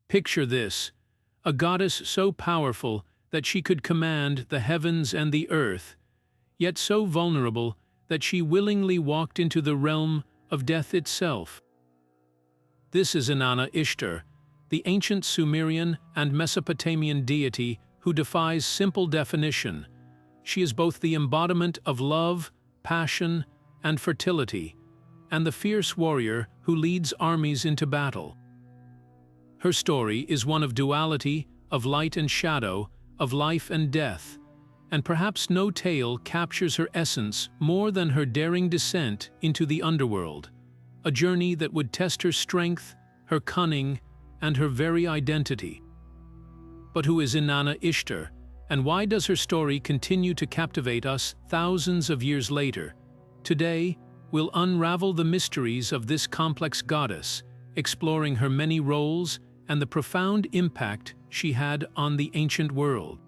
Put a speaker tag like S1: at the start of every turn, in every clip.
S1: Picture this: a goddess so powerful that she could command the heavens and the earth, yet so vulnerable that she willingly walked into the realm of death itself. This is Inanna-Ishtar, the ancient Sumerian and Mesopotamian deity who defies simple definition. She is both the embodiment of love, passion, and fertility, and the fierce warrior who leads armies into battle. Her story is one of duality, of light and shadow, of life and death, and perhaps no tale captures her essence more than her daring descent into the underworld, a journey that would test her strength, her cunning, and her very identity. But who is Inanna-Ishtar, and why does her story continue to captivate us thousands of years later? Today, we'll unravel the mysteries of this complex goddess, exploring her many roles and the profound impact she had on the ancient world.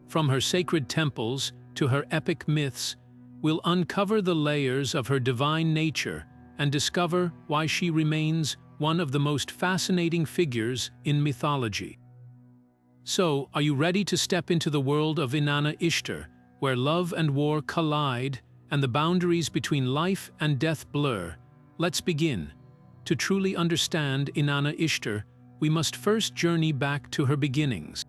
S1: From her sacred temples to her epic myths, we'll uncover the layers of her divine nature and discover why she remains one of the most fascinating figures in mythology. So, are you ready to step into the world of Inanna-Ishtar, where love and war collide and the boundaries between life and death blur? Let's begin. To truly understand Inanna-Ishtar, we must first journey back to her beginnings.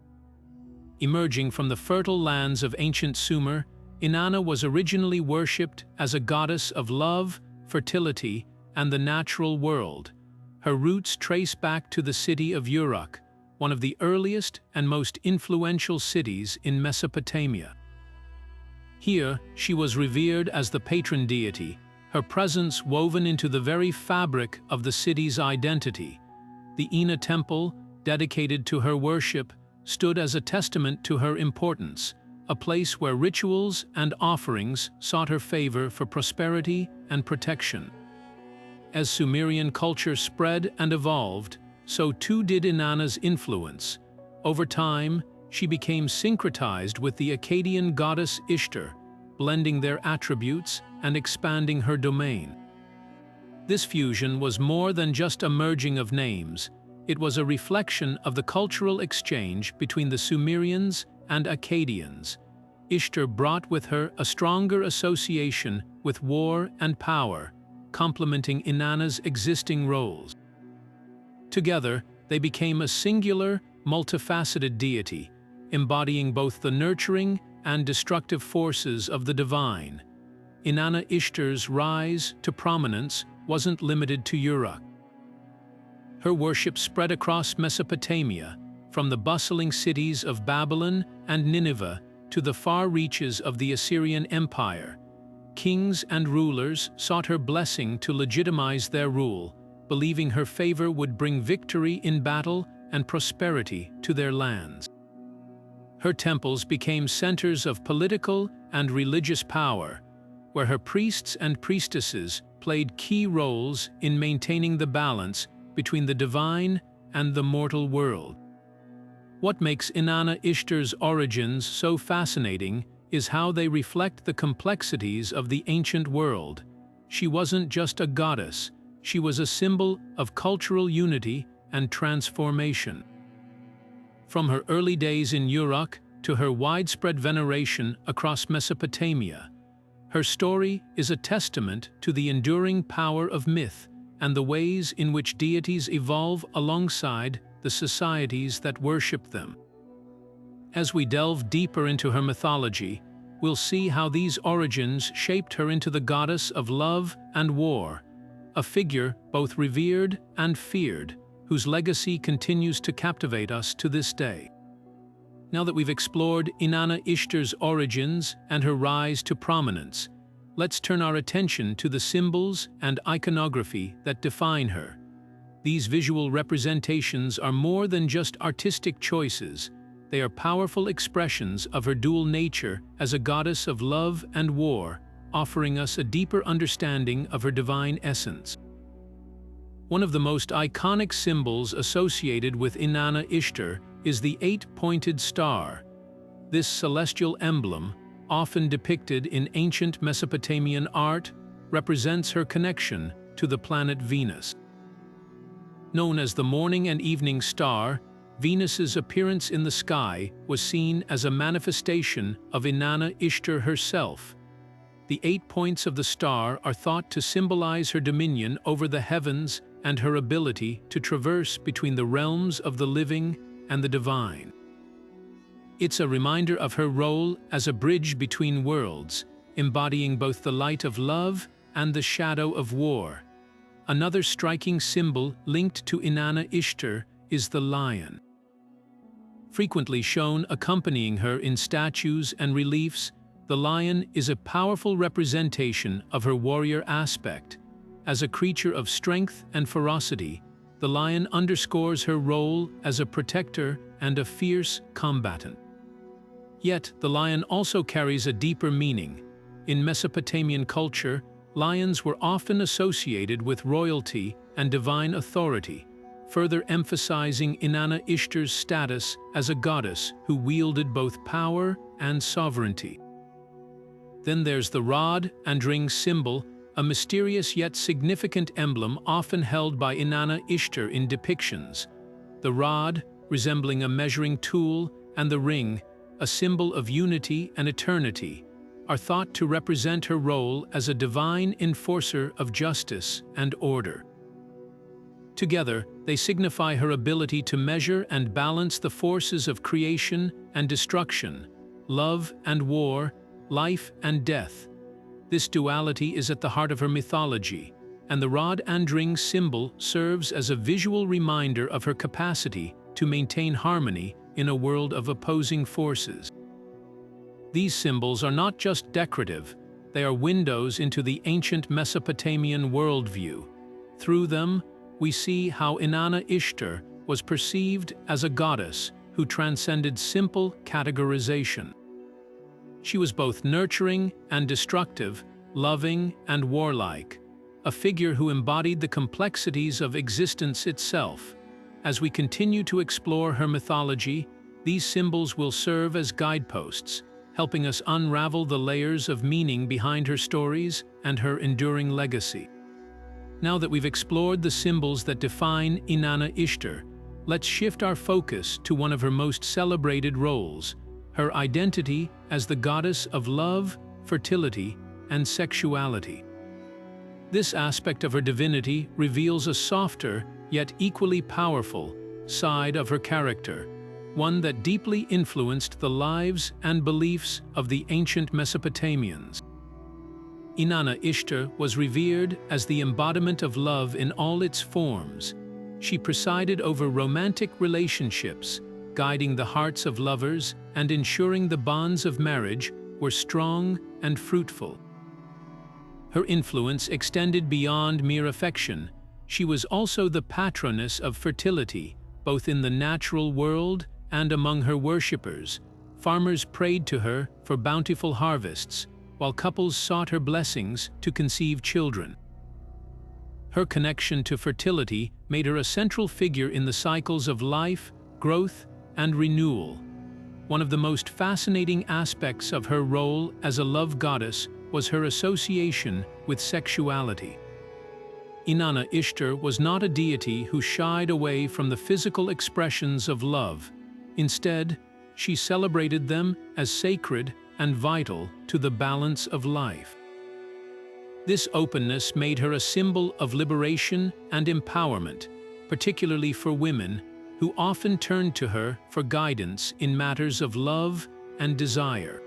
S1: Emerging from the fertile lands of ancient Sumer, Inanna was originally worshipped as a goddess of love, fertility, and the natural world. Her roots trace back to the city of Uruk, one of the earliest and most influential cities in Mesopotamia. Here, she was revered as the patron deity, her presence woven into the very fabric of the city's identity. The Inanna temple, dedicated to her worship, stood as a testament to her importance, a place where rituals and offerings sought her favor for prosperity and protection. As Sumerian culture spread and evolved, so too did Inanna's influence. Over time, she became syncretized with the Akkadian goddess Ishtar, blending their attributes and expanding her domain. This fusion was more than just a merging of names. It was a reflection of the cultural exchange between the Sumerians and Akkadians. Ishtar brought with her a stronger association with war and power, complementing Inanna's existing roles. Together, they became a singular, multifaceted deity, embodying both the nurturing and destructive forces of the divine. Inanna-Ishtar's rise to prominence wasn't limited to Uruk. Her worship spread across Mesopotamia, from the bustling cities of Babylon and Nineveh to the far reaches of the Assyrian Empire. Kings and rulers sought her blessing to legitimize their rule, believing her favor would bring victory in battle and prosperity to their lands. Her temples became centers of political and religious power, where her priests and priestesses played key roles in maintaining the balance between the divine and the mortal world. What makes Inanna-Ishtar's origins so fascinating is how they reflect the complexities of the ancient world. She wasn't just a goddess, she was a symbol of cultural unity and transformation. From her early days in Uruk to her widespread veneration across Mesopotamia, her story is a testament to the enduring power of myth and the ways in which deities evolve alongside the societies that worship them. As we delve deeper into her mythology, we'll see how these origins shaped her into the goddess of love and war, a figure both revered and feared, whose legacy continues to captivate us to this day. Now that we've explored Inanna-Ishtar's origins and her rise to prominence, let's turn our attention to the symbols and iconography that define her. These visual representations are more than just artistic choices. They are powerful expressions of her dual nature as a goddess of love and war, offering us a deeper understanding of her divine essence. One of the most iconic symbols associated with Inanna-Ishtar is the eight-pointed star. This celestial emblem, often depicted in ancient Mesopotamian art, represents her connection to the planet Venus. Known as the morning and evening star, Venus's appearance in the sky was seen as a manifestation of Inanna-Ishtar herself. The 8 points of the star are thought to symbolize her dominion over the heavens and her ability to traverse between the realms of the living and the divine. It's a reminder of her role as a bridge between worlds, embodying both the light of love and the shadow of war. Another striking symbol linked to Inanna-Ishtar is the lion. Frequently shown accompanying her in statues and reliefs, the lion is a powerful representation of her warrior aspect. As a creature of strength and ferocity, the lion underscores her role as a protector and a fierce combatant. Yet, the lion also carries a deeper meaning. In Mesopotamian culture, lions were often associated with royalty and divine authority, further emphasizing Inanna-Ishtar's status as a goddess who wielded both power and sovereignty. Then there's the rod and ring symbol, a mysterious yet significant emblem often held by Inanna-Ishtar in depictions. The rod, resembling a measuring tool, and the ring, a symbol of unity and eternity, are thought to represent her role as a divine enforcer of justice and order. Together, they signify her ability to measure and balance the forces of creation and destruction, love and war, life and death. This duality is at the heart of her mythology, and the rod and ring symbol serves as a visual reminder of her capacity to maintain harmony in a world of opposing forces. These symbols are not just decorative, they are windows into the ancient Mesopotamian worldview. Through them, we see how Inanna-Ishtar was perceived as a goddess who transcended simple categorization. She was both nurturing and destructive, loving and warlike, a figure who embodied the complexities of existence itself. As we continue to explore her mythology, these symbols will serve as guideposts, helping us unravel the layers of meaning behind her stories and her enduring legacy. Now that we've explored the symbols that define Inanna-Ishtar, let's shift our focus to one of her most celebrated roles, her identity as the goddess of love, fertility, and sexuality. This aspect of her divinity reveals a softer, yet equally powerful, side of her character, one that deeply influenced the lives and beliefs of the ancient Mesopotamians. Inanna-Ishtar was revered as the embodiment of love in all its forms. She presided over romantic relationships, guiding the hearts of lovers and ensuring the bonds of marriage were strong and fruitful. Her influence extended beyond mere affection. She was also the patroness of fertility, both in the natural world and among her worshippers. Farmers prayed to her for bountiful harvests, while couples sought her blessings to conceive children. Her connection to fertility made her a central figure in the cycles of life, growth, and renewal. One of the most fascinating aspects of her role as a love goddess was her association with sexuality. Inanna-Ishtar was not a deity who shied away from the physical expressions of love. Instead, she celebrated them as sacred and vital to the balance of life. This openness made her a symbol of liberation and empowerment, particularly for women, who often turned to her for guidance in matters of love and desire.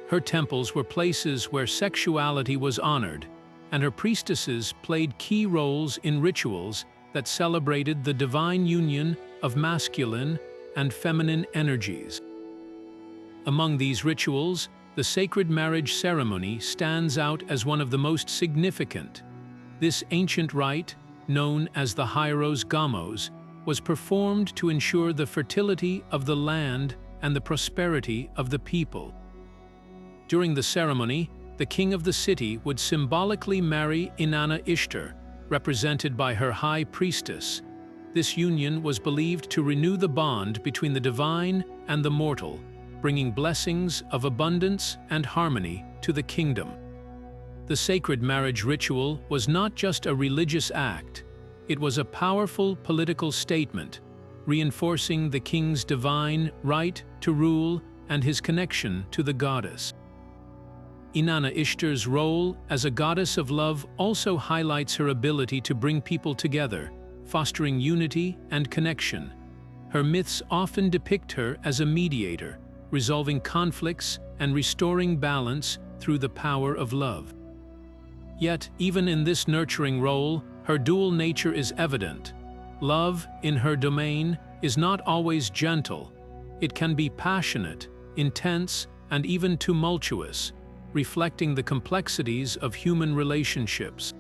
S1: Her temples were places where sexuality was honored, and her priestesses played key roles in rituals that celebrated the divine union of masculine and feminine energies. Among these rituals, the sacred marriage ceremony stands out as one of the most significant. This ancient rite, known as the Hieros Gamos, was performed to ensure the fertility of the land and the prosperity of the people. During the ceremony, the king of the city would symbolically marry Inanna-Ishtar, represented by her high priestess. This union was believed to renew the bond between the divine and the mortal, bringing blessings of abundance and harmony to the kingdom. The sacred marriage ritual was not just a religious act. It was a powerful political statement, reinforcing the king's divine right to rule and his connection to the goddess. Inanna-Ishtar's role as a goddess of love also highlights her ability to bring people together, fostering unity and connection. Her myths often depict her as a mediator, resolving conflicts and restoring balance through the power of love. Yet, even in this nurturing role, her dual nature is evident. Love, in her domain, is not always gentle. It can be passionate, intense, and even tumultuous, reflecting the complexities of human relationships.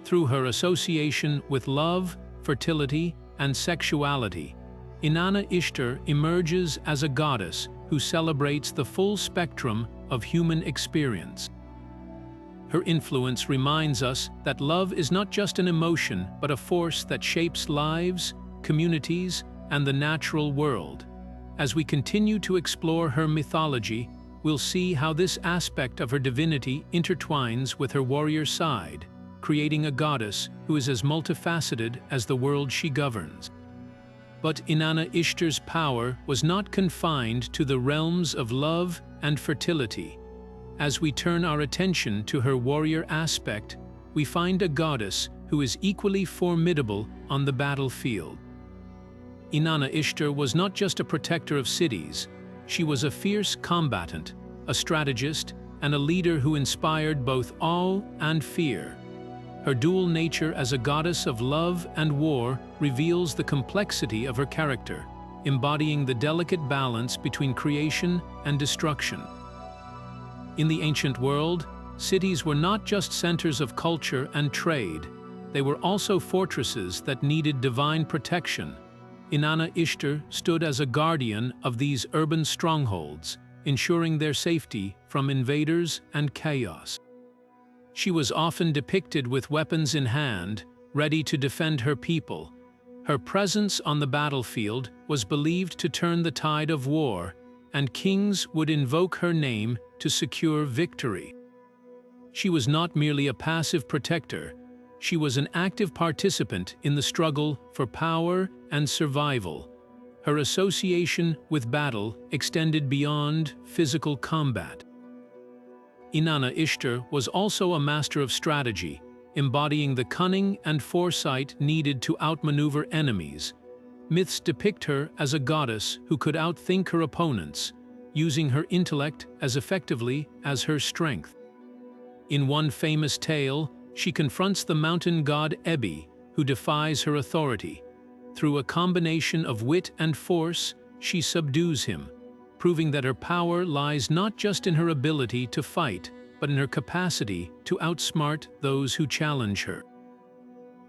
S1: Through her association with love, fertility, and sexuality, Inanna-Ishtar emerges as a goddess who celebrates the full spectrum of human experience. Her influence reminds us that love is not just an emotion, but a force that shapes lives, communities, and the natural world. As we continue to explore her mythology, we'll see how this aspect of her divinity intertwines with her warrior side, creating a goddess who is as multifaceted as the world she governs. But Inanna-Ishtar's power was not confined to the realms of love and fertility. As we turn our attention to her warrior aspect, we find a goddess who is equally formidable on the battlefield. Inanna-Ishtar was not just a protector of cities. She was a fierce combatant, a strategist, and a leader who inspired both awe and fear. Her dual nature as a goddess of love and war reveals the complexity of her character, embodying the delicate balance between creation and destruction. In the ancient world, cities were not just centers of culture and trade. They were also fortresses that needed divine protection. Inanna-Ishtar stood as a guardian of these urban strongholds, ensuring their safety from invaders and chaos. She was often depicted with weapons in hand, ready to defend her people. Her presence on the battlefield was believed to turn the tide of war, and kings would invoke her name to secure victory. She was not merely a passive protector. She was an active participant in the struggle for power and survival. Her association with battle extended beyond physical combat. Inanna-Ishtar was also a master of strategy, embodying the cunning and foresight needed to outmaneuver enemies. Myths depict her as a goddess who could outthink her opponents, using her intellect as effectively as her strength. In one famous tale, she confronts the mountain god Ebi, who defies her authority. Through a combination of wit and force, she subdues him, proving that her power lies not just in her ability to fight, but in her capacity to outsmart those who challenge her.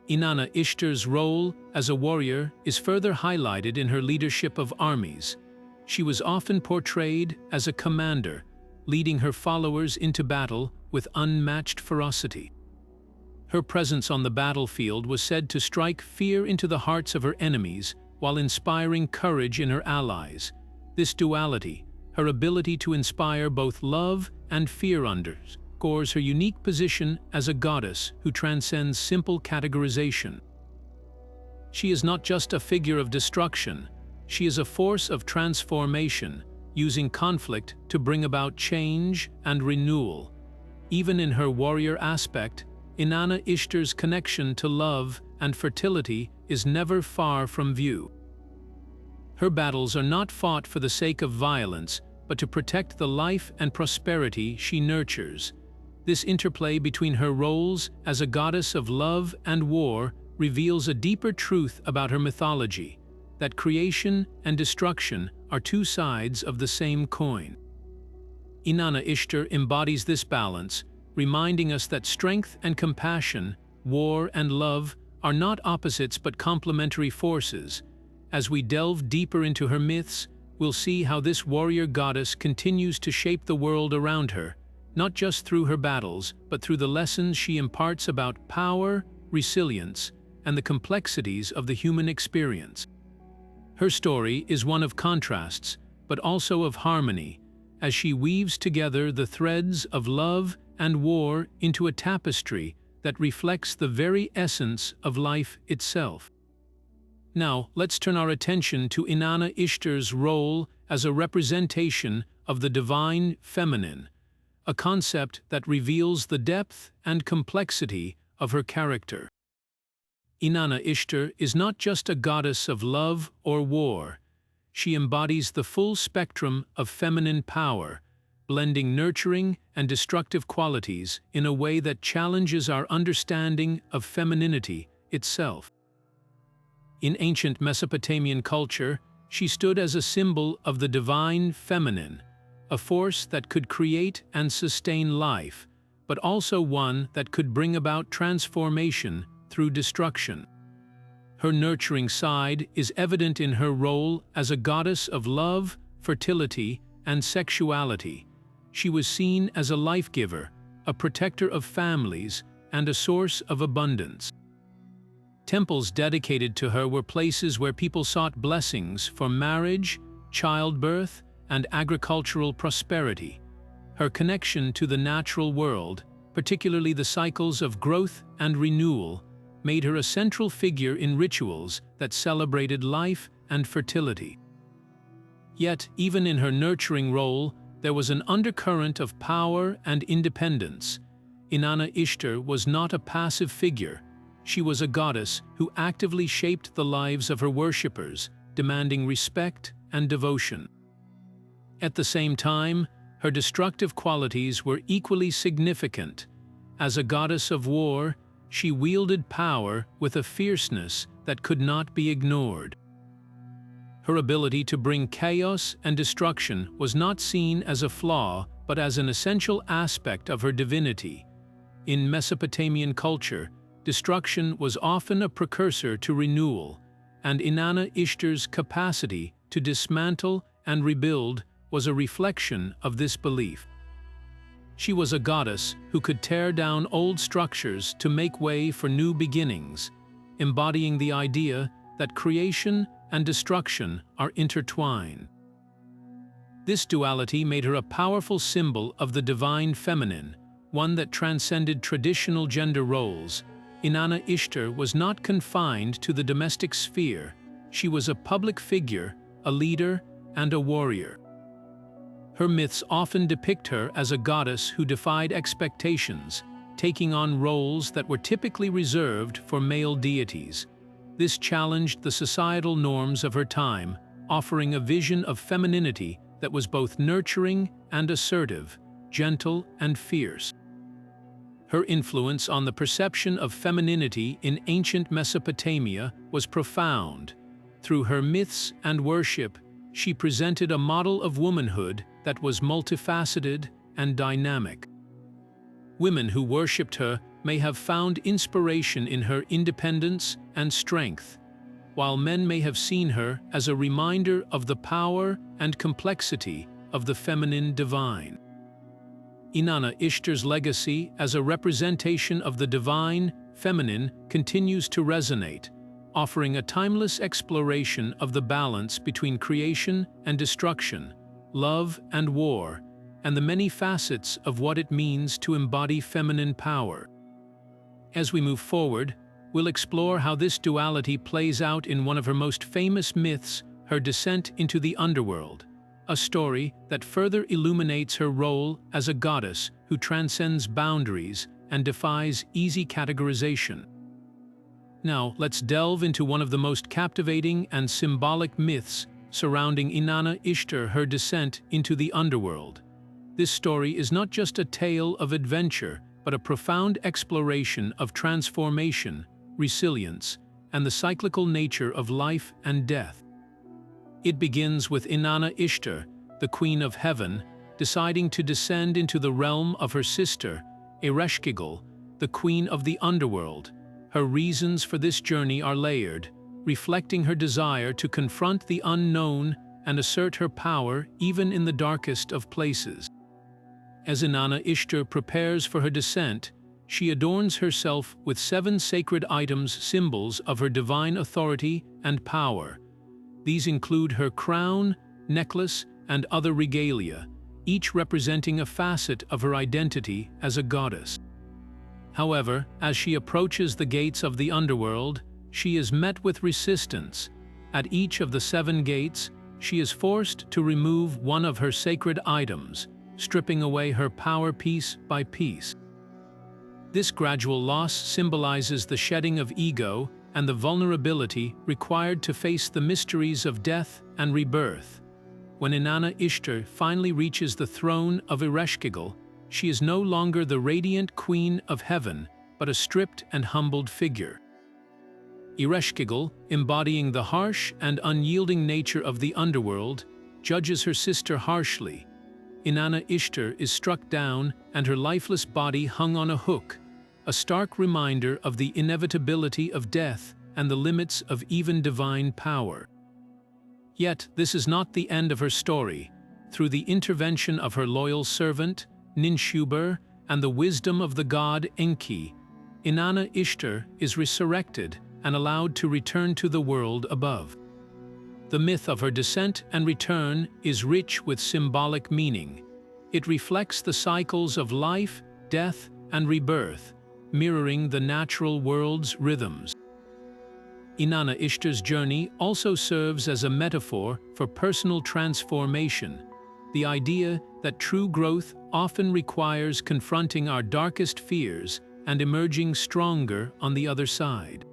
S1: Inanna-Ishtar's role as a warrior is further highlighted in her leadership of armies. She was often portrayed as a commander, leading her followers into battle with unmatched ferocity. Her presence on the battlefield was said to strike fear into the hearts of her enemies while inspiring courage in her allies. This duality, her ability to inspire both love and fear, underscores her unique position as a goddess who transcends simple categorization. She is not just a figure of destruction. She is a force of transformation, using conflict to bring about change and renewal. Even in her warrior aspect, Inanna-Ishtar's connection to love and fertility is never far from view. Her battles are not fought for the sake of violence, but to protect the life and prosperity she nurtures. This interplay between her roles as a goddess of love and war reveals a deeper truth about her mythology, that creation and destruction are two sides of the same coin. Inanna-Ishtar embodies this balance, reminding us that strength and compassion, war and love, are not opposites but complementary forces. As we delve deeper into her myths, we'll see how this warrior goddess continues to shape the world around her, not just through her battles, but through the lessons she imparts about power, resilience, and the complexities of the human experience. Her story is one of contrasts, but also of harmony, as she weaves together the threads of love and war into a tapestry that reflects the very essence of life itself. Now, let's turn our attention to Inanna-Ishtar's role as a representation of the divine feminine, a concept that reveals the depth and complexity of her character. Inanna-Ishtar is not just a goddess of love or war. She embodies the full spectrum of feminine power, blending nurturing and destructive qualities in a way that challenges our understanding of femininity itself. In ancient Mesopotamian culture, she stood as a symbol of the divine feminine, a force that could create and sustain life, but also one that could bring about transformation through destruction. Her nurturing side is evident in her role as a goddess of love, fertility, and sexuality. She was seen as a life-giver, a protector of families, and a source of abundance. Temples dedicated to her were places where people sought blessings for marriage, childbirth, and agricultural prosperity. Her connection to the natural world, particularly the cycles of growth and renewal, made her a central figure in rituals that celebrated life and fertility. Yet, even in her nurturing role, there was an undercurrent of power and independence. Inanna-Ishtar was not a passive figure. She was a goddess who actively shaped the lives of her worshippers, demanding respect and devotion. At the same time, her destructive qualities were equally significant. As a goddess of war, she wielded power with a fierceness that could not be ignored. Her ability to bring chaos and destruction was not seen as a flaw, but as an essential aspect of her divinity. In Mesopotamian culture, destruction was often a precursor to renewal, and Inanna-Ishtar's capacity to dismantle and rebuild was a reflection of this belief. She was a goddess who could tear down old structures to make way for new beginnings, embodying the idea that creation and destruction are intertwined. This duality made her a powerful symbol of the divine feminine, one that transcended traditional gender roles. Inanna-Ishtar was not confined to the domestic sphere. She was a public figure, a leader, and a warrior. Her myths often depict her as a goddess who defied expectations, taking on roles that were typically reserved for male deities. This challenged the societal norms of her time, offering a vision of femininity that was both nurturing and assertive, gentle and fierce. Her influence on the perception of femininity in ancient Mesopotamia was profound. Through her myths and worship, she presented a model of womanhood that was multifaceted and dynamic. Women who worshipped her may have found inspiration in her independence and strength, while men may have seen her as a reminder of the power and complexity of the feminine divine. Inanna-Ishtar's legacy as a representation of the divine feminine continues to resonate, offering a timeless exploration of the balance between creation and destruction, love and war, and the many facets of what it means to embody feminine power. As we move forward, we'll explore how this duality plays out in one of her most famous myths, her descent into the Underworld, a story that further illuminates her role as a goddess who transcends boundaries and defies easy categorization. Now, let's delve into one of the most captivating and symbolic myths surrounding Inanna-Ishtar, her descent into the Underworld. This story is not just a tale of adventure, but a profound exploration of transformation, resilience, and the cyclical nature of life and death. It begins with Inanna-Ishtar, the Queen of Heaven, deciding to descend into the realm of her sister, Ereshkigal, the Queen of the Underworld. Her reasons for this journey are layered, reflecting her desire to confront the unknown and assert her power even in the darkest of places. As Inanna-Ishtar prepares for her descent, she adorns herself with 7 sacred items, symbols of her divine authority and power. These include her crown, necklace, and other regalia, each representing a facet of her identity as a goddess. However, as she approaches the gates of the underworld, she is met with resistance. At each of the 7 gates, she is forced to remove one of her sacred items, stripping away her power piece by piece. This gradual loss symbolizes the shedding of ego and the vulnerability required to face the mysteries of death and rebirth. When Inanna-Ishtar finally reaches the throne of Ereshkigal, she is no longer the radiant queen of heaven, but a stripped and humbled figure. Ereshkigal, embodying the harsh and unyielding nature of the underworld, judges her sister harshly. Inanna-Ishtar is struck down and her lifeless body hung on a hook, a stark reminder of the inevitability of death and the limits of even divine power. Yet, this is not the end of her story. Through the intervention of her loyal servant, Ninshubur, and the wisdom of the god Enki, Inanna-Ishtar is resurrected and allowed to return to the world above. The myth of her descent and return is rich with symbolic meaning. It reflects the cycles of life, death, and rebirth, mirroring the natural world's rhythms. Inanna-Ishtar's journey also serves as a metaphor for personal transformation, the idea that true growth often requires confronting our darkest fears and emerging stronger on the other side.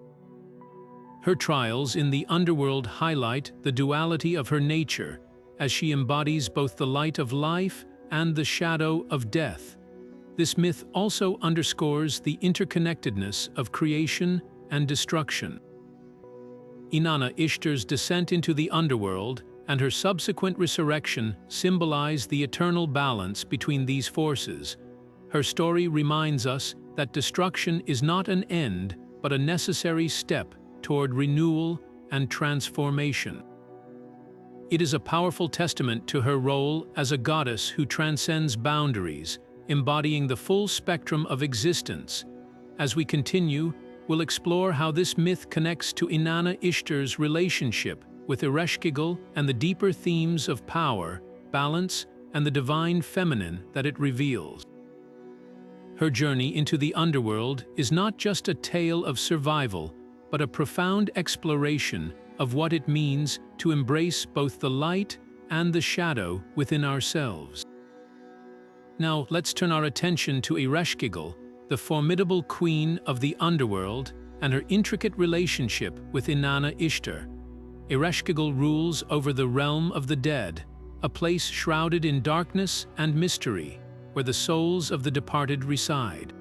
S1: Her trials in the underworld highlight the duality of her nature, as she embodies both the light of life and the shadow of death. This myth also underscores the interconnectedness of creation and destruction. Inanna-Ishtar's descent into the underworld and her subsequent resurrection symbolize the eternal balance between these forces. Her story reminds us that destruction is not an end, but a necessary step toward renewal and transformation. It is a powerful testament to her role as a goddess who transcends boundaries, embodying the full spectrum of existence. As we continue, we'll explore how this myth connects to Inanna-Ishtar's relationship with Ereshkigal and the deeper themes of power, balance, and the divine feminine that it reveals. Her journey into the underworld is not just a tale of survival, but a profound exploration of what it means to embrace both the light and the shadow within ourselves. Now, let's turn our attention to Ereshkigal, the formidable queen of the underworld, and her intricate relationship with Inanna-Ishtar. Ereshkigal rules over the realm of the dead, a place shrouded in darkness and mystery, where the souls of the departed reside.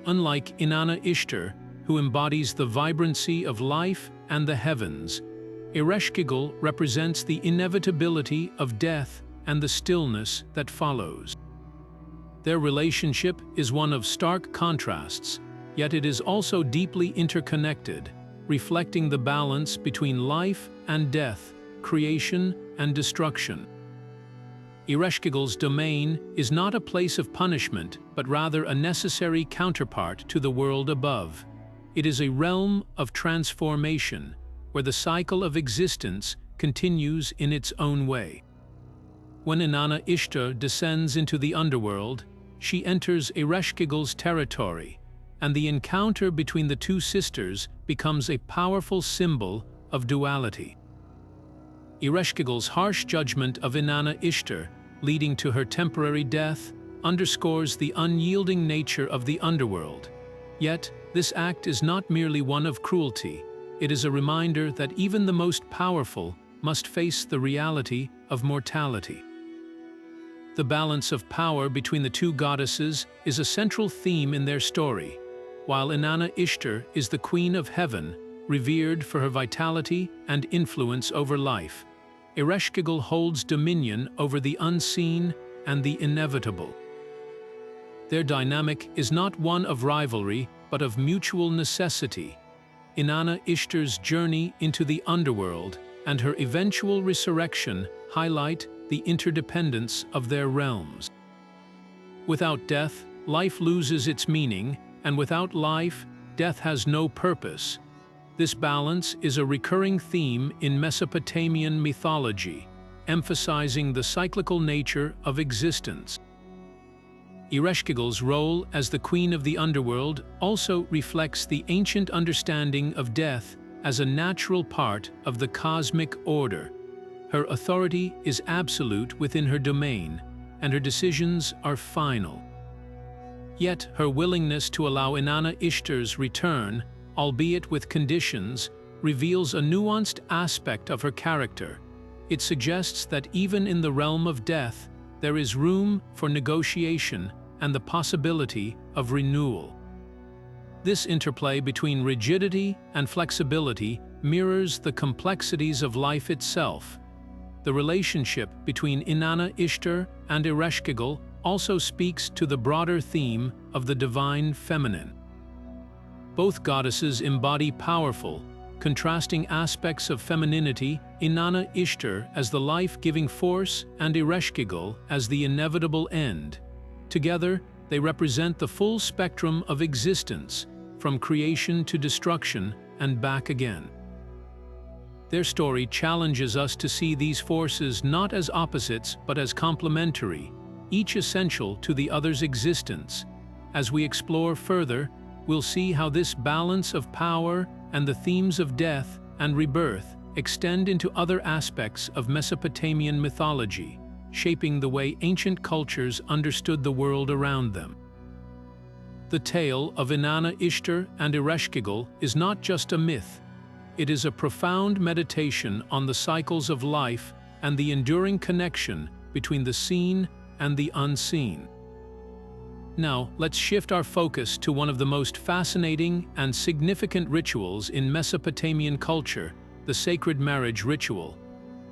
S1: Unlike Inanna-Ishtar, who embodies the vibrancy of life and the heavens, Ereshkigal represents the inevitability of death and the stillness that follows. Their relationship is one of stark contrasts, yet it is also deeply interconnected, reflecting the balance between life and death, creation and destruction. Ereshkigal's domain is not a place of punishment, but rather a necessary counterpart to the world above. It is a realm of transformation, where the cycle of existence continues in its own way. When Inanna-Ishtar descends into the underworld, she enters Ereshkigal's territory, and the encounter between the two sisters becomes a powerful symbol of duality. Ereshkigal's harsh judgment of Inanna-Ishtar, leading to her temporary death, underscores the unyielding nature of the underworld. Yet, this act is not merely one of cruelty. It is a reminder that even the most powerful must face the reality of mortality. The balance of power between the two goddesses is a central theme in their story. While Inanna-Ishtar is the queen of heaven, revered for her vitality and influence over life, Ereshkigal holds dominion over the unseen and the inevitable. Their dynamic is not one of rivalry, but of mutual necessity. Inanna-Ishtar's journey into the underworld and her eventual resurrection highlight the interdependence of their realms. Without death, life loses its meaning, and without life, death has no purpose. This balance is a recurring theme in Mesopotamian mythology, emphasizing the cyclical nature of existence. Ereshkigal's role as the queen of the underworld also reflects the ancient understanding of death as a natural part of the cosmic order. Her authority is absolute within her domain, and her decisions are final. Yet her willingness to allow Inanna-Ishtar's return, albeit with conditions, reveals a nuanced aspect of her character. It suggests that even in the realm of death, there is room for negotiation and the possibility of renewal. This interplay between rigidity and flexibility mirrors the complexities of life itself. The relationship between Inanna-Ishtar and Ereshkigal also speaks to the broader theme of the divine feminine. Both goddesses embody powerful, contrasting aspects of femininity, Inanna-Ishtar as the life-giving force and Ereshkigal as the inevitable end. Together, they represent the full spectrum of existence, from creation to destruction and back again. Their story challenges us to see these forces not as opposites but as complementary, each essential to the other's existence. As we explore further, we'll see how this balance of power and the themes of death and rebirth extend into other aspects of Mesopotamian mythology, shaping the way ancient cultures understood the world around them. The tale of Inanna-Ishtar and Ereshkigal is not just a myth. It is a profound meditation on the cycles of life and the enduring connection between the seen and the unseen. Now, let's shift our focus to one of the most fascinating and significant rituals in Mesopotamian culture, the sacred marriage ritual.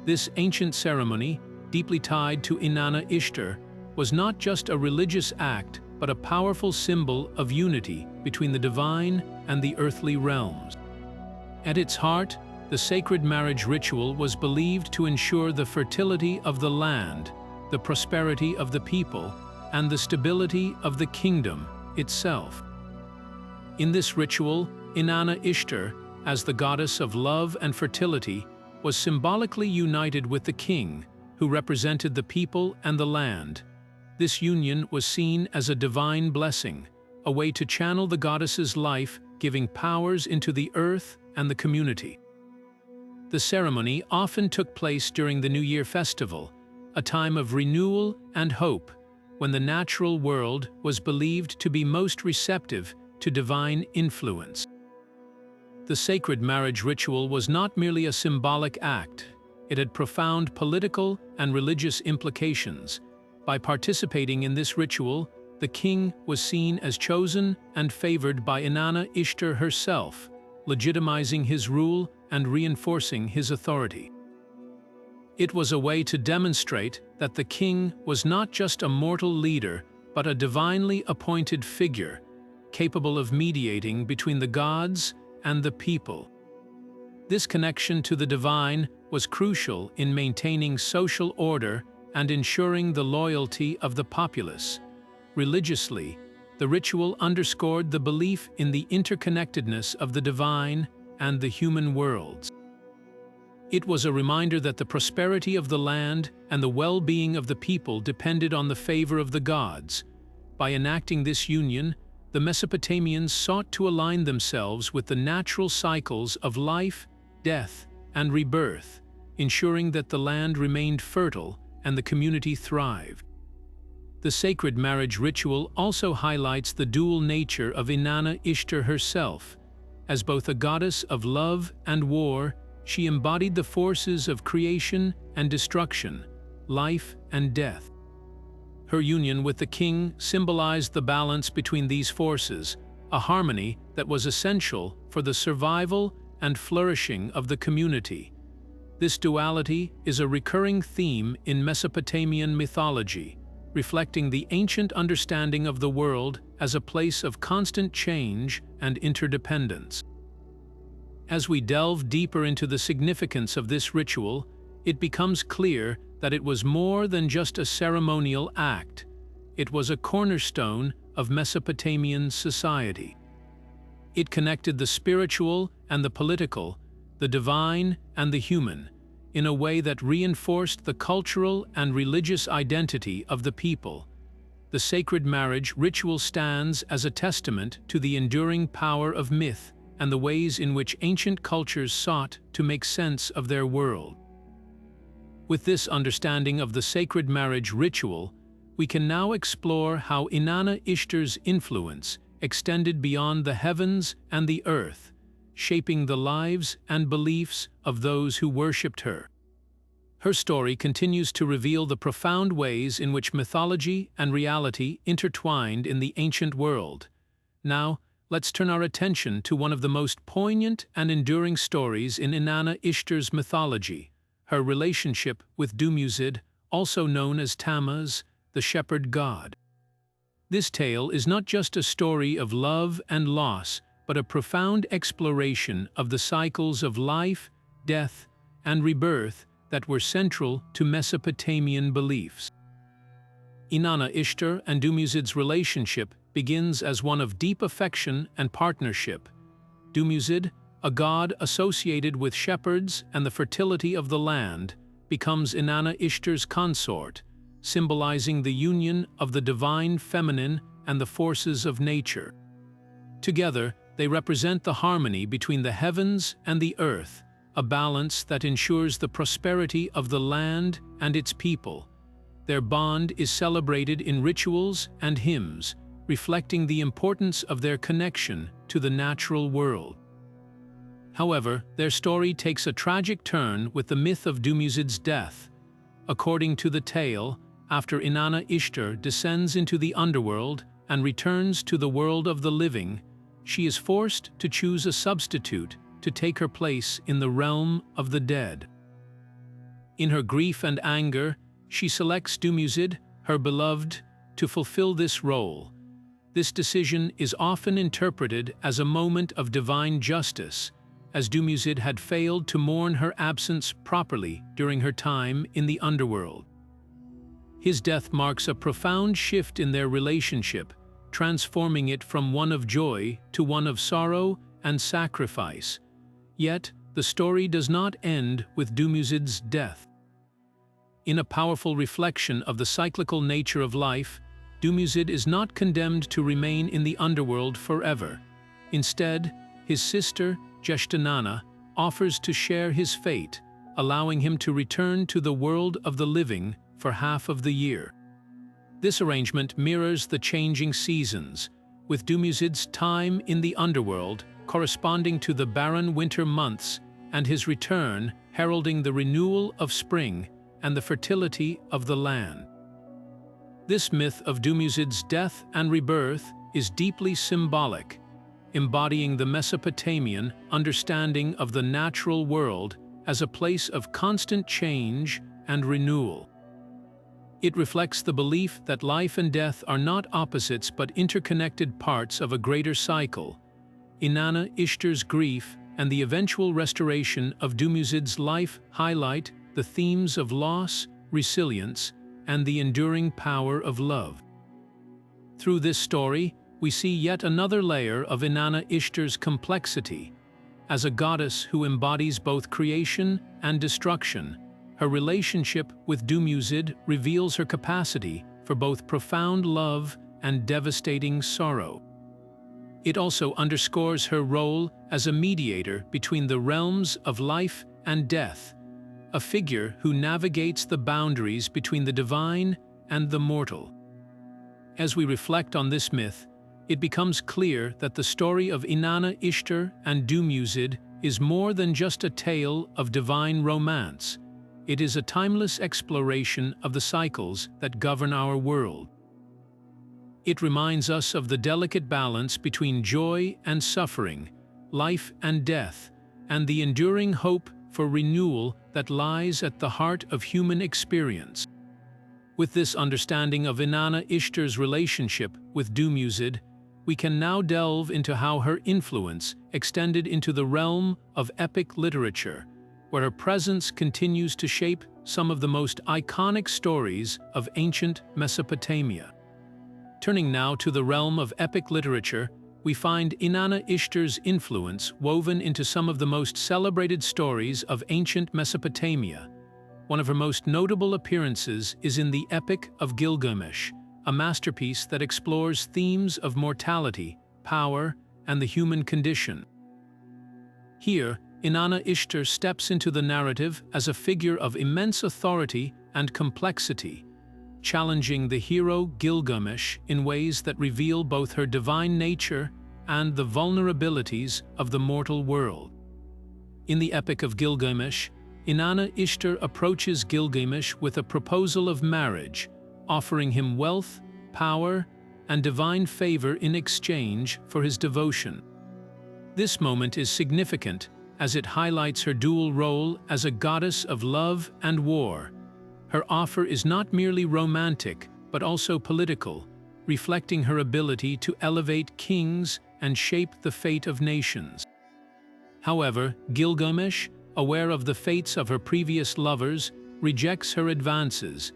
S1: This ancient ceremony, deeply tied to Inanna-Ishtar, was not just a religious act, but a powerful symbol of unity between the divine and the earthly realms. At its heart, the sacred marriage ritual was believed to ensure the fertility of the land, the prosperity of the people, and the stability of the kingdom itself. In this ritual, Inanna-Ishtar, as the goddess of love and fertility, was symbolically united with the king, who represented the people and the land. This union was seen as a divine blessing, a way to channel the goddess's life-giving powers into the earth and the community. The ceremony often took place during the New Year festival, a time of renewal and hope, when the natural world was believed to be most receptive to divine influence. The sacred marriage ritual was not merely a symbolic act. It had profound political and religious implications. By participating in this ritual, the king was seen as chosen and favored by Inanna-Ishtar herself, legitimizing his rule and reinforcing his authority. It was a way to demonstrate that the king was not just a mortal leader, but a divinely appointed figure, capable of mediating between the gods and the people. This connection to the divine was crucial in maintaining social order and ensuring the loyalty of the populace. Religiously, the ritual underscored the belief in the interconnectedness of the divine and the human worlds. It was a reminder that the prosperity of the land and the well-being of the people depended on the favor of the gods. By enacting this union, the Mesopotamians sought to align themselves with the natural cycles of life, death, and rebirth, ensuring that the land remained fertile and the community thrived. The sacred marriage ritual also highlights the dual nature of Inanna-Ishtar herself. As both a goddess of love and war, she embodied the forces of creation and destruction, life and death. Her union with the king symbolized the balance between these forces, a harmony that was essential for the survival and flourishing of the community. This duality is a recurring theme in Mesopotamian mythology, reflecting the ancient understanding of the world as a place of constant change and interdependence. As we delve deeper into the significance of this ritual, it becomes clear that it was more than just a ceremonial act. It was a cornerstone of Mesopotamian society. It connected the spiritual and the political, the divine and the human, in a way that reinforced the cultural and religious identity of the people. the sacred marriage ritual stands as a testament to the enduring power of myth and the ways in which ancient cultures sought to make sense of their world. With this understanding of the sacred marriage ritual, we can now explore how Inanna-Ishtar's influence extended beyond the heavens and the earth, shaping the lives and beliefs of those who worshipped her. Her story continues to reveal the profound ways in which mythology and reality intertwined in the ancient world. Now, let's turn our attention to one of the most poignant and enduring stories in Inanna-Ishtar's mythology, her relationship with Dumuzid, also known as Tammuz, the shepherd god. This tale is not just a story of love and loss, but a profound exploration of the cycles of life, death, and rebirth that were central to Mesopotamian beliefs. Inanna-Ishtar and Dumuzid's relationship begins as one of deep affection and partnership. Dumuzid, a god associated with shepherds and the fertility of the land, becomes Inanna-Ishtar's consort, symbolizing the union of the divine feminine and the forces of nature. Together, they represent the harmony between the heavens and the earth, a balance that ensures the prosperity of the land and its people. Their bond is celebrated in rituals and hymns, reflecting the importance of their connection to the natural world. However, their story takes a tragic turn with the myth of Dumuzid's death. According to the tale, after Inanna-Ishtar descends into the underworld and returns to the world of the living, she is forced to choose a substitute to take her place in the realm of the dead. In her grief and anger, she selects Dumuzid, her beloved, to fulfill this role. This decision is often interpreted as a moment of divine justice, as Dumuzid had failed to mourn her absence properly during her time in the underworld. His death marks a profound shift in their relationship, transforming it from one of joy to one of sorrow and sacrifice. Yet, the story does not end with Dumuzid's death. In a powerful reflection of the cyclical nature of life, Dumuzid is not condemned to remain in the underworld forever. Instead, his sister, Jeshtanana, offers to share his fate, allowing him to return to the world of the living for half of the year. This arrangement mirrors the changing seasons, with Dumuzid's time in the underworld corresponding to the barren winter months and his return heralding the renewal of spring and the fertility of the land. This myth of Dumuzid's death and rebirth is deeply symbolic, embodying the Mesopotamian understanding of the natural world as a place of constant change and renewal. It reflects the belief that life and death are not opposites but interconnected parts of a greater cycle. Inanna-Ishtar's grief and the eventual restoration of Dumuzid's life highlight the themes of loss, resilience, and the enduring power of love. Through this story, we see yet another layer of Inanna-Ishtar's complexity. As a goddess who embodies both creation and destruction, her relationship with Dumuzid reveals her capacity for both profound love and devastating sorrow. It also underscores her role as a mediator between the realms of life and death, a figure who navigates the boundaries between the divine and the mortal. As we reflect on this myth, it becomes clear that the story of Inanna-Ishtar and Dumuzid is more than just a tale of divine romance. It is a timeless exploration of the cycles that govern our world. It reminds us of the delicate balance between joy and suffering, life and death, and the enduring hope for renewal that lies at the heart of human experience. With this understanding of Inanna-Ishtar's relationship with Dumuzid, we can now delve into how her influence extended into the realm of epic literature, where her presence continues to shape some of the most iconic stories of ancient Mesopotamia. Turning now to the realm of epic literature, we find Inanna-Ishtar's influence woven into some of the most celebrated stories of ancient Mesopotamia. One of her most notable appearances is in the Epic of Gilgamesh, a masterpiece that explores themes of mortality, power, and the human condition. Here, Inanna-Ishtar steps into the narrative as a figure of immense authority and complexity, challenging the hero Gilgamesh in ways that reveal both her divine nature and the vulnerabilities of the mortal world. In the Epic of Gilgamesh, Inanna-Ishtar approaches Gilgamesh with a proposal of marriage, offering him wealth, power, and divine favor in exchange for his devotion. This moment is significant as it highlights her dual role as a goddess of love and war. Her offer is not merely romantic, but also political, reflecting her ability to elevate kings and shape the fate of nations. However, Gilgamesh, aware of the fates of her previous lovers, rejects her advances.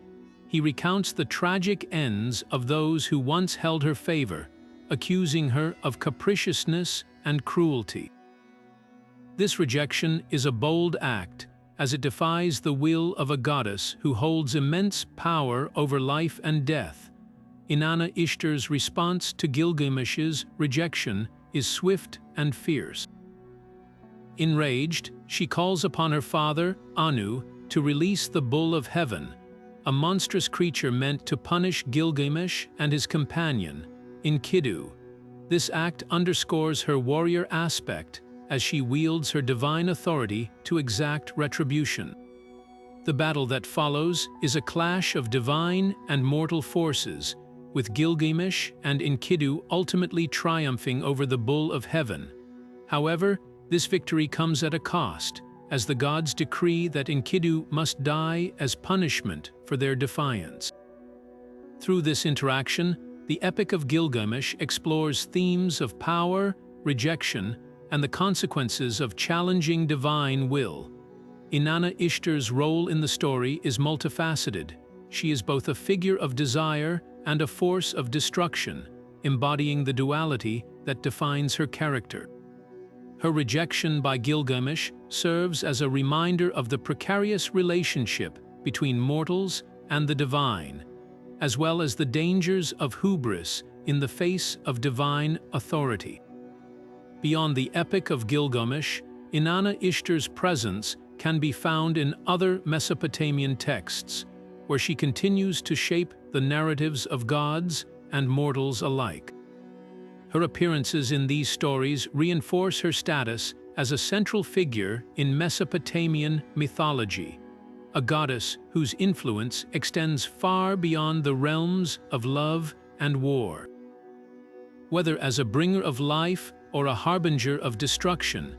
S1: He recounts the tragic ends of those who once held her favor, accusing her of capriciousness and cruelty. This rejection is a bold act, as it defies the will of a goddess who holds immense power over life and death. Inanna-Ishtar's response to Gilgamesh's rejection is swift and fierce. Enraged, she calls upon her father, Anu, to release the Bull of Heaven, a monstrous creature meant to punish Gilgamesh and his companion, Enkidu. This act underscores her warrior aspect as she wields her divine authority to exact retribution. The battle that follows is a clash of divine and mortal forces, with Gilgamesh and Enkidu ultimately triumphing over the Bull of Heaven. However, this victory comes at a cost, as the gods decree that Enkidu must die as punishment for their defiance. Through this interaction, the Epic of Gilgamesh explores themes of power, rejection, and the consequences of challenging divine will. Inanna-Ishtar's role in the story is multifaceted. She is both a figure of desire and a force of destruction, embodying the duality that defines her character. Her rejection by Gilgamesh serves as a reminder of the precarious relationship between mortals and the divine, as well as the dangers of hubris in the face of divine authority. Beyond the Epic of Gilgamesh, Inanna-Ishtar's presence can be found in other Mesopotamian texts, where she continues to shape the narratives of gods and mortals alike. Her appearances in these stories reinforce her status as a central figure in Mesopotamian mythology, a goddess whose influence extends far beyond the realms of love and war. Whether as a bringer of life or a harbinger of destruction,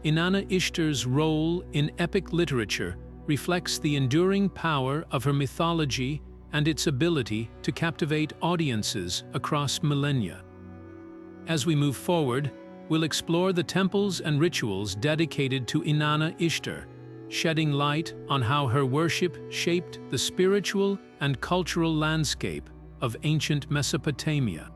S1: Inanna-Ishtar's role in epic literature reflects the enduring power of her mythology and its ability to captivate audiences across millennia. As we move forward, we'll explore the temples and rituals dedicated to Inanna-Ishtar, shedding light on how her worship shaped the spiritual and cultural landscape of ancient Mesopotamia.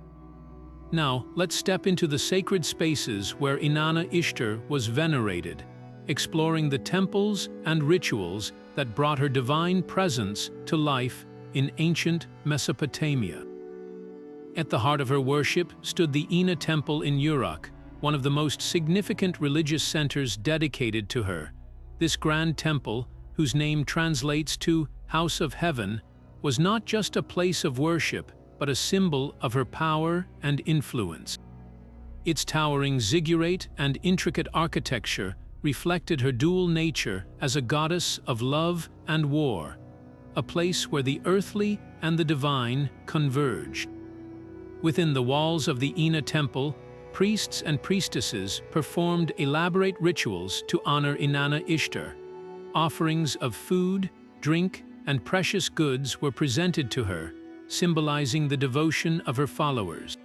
S1: Now, let's step into the sacred spaces where Inanna-Ishtar was venerated, exploring the temples and rituals that brought her divine presence to life in ancient Mesopotamia. At the heart of her worship stood the Inanna Temple in Uruk, one of the most significant religious centers dedicated to her. This grand temple, whose name translates to House of Heaven, was not just a place of worship, but a symbol of her power and influence. Its towering ziggurat and intricate architecture reflected her dual nature as a goddess of love and war, a place where the earthly and the divine converged. Within the walls of the Inanna Temple, priests and priestesses performed elaborate rituals to honor Inanna-Ishtar. Offerings of food, drink, and precious goods were presented to her, symbolizing the devotion of her followers.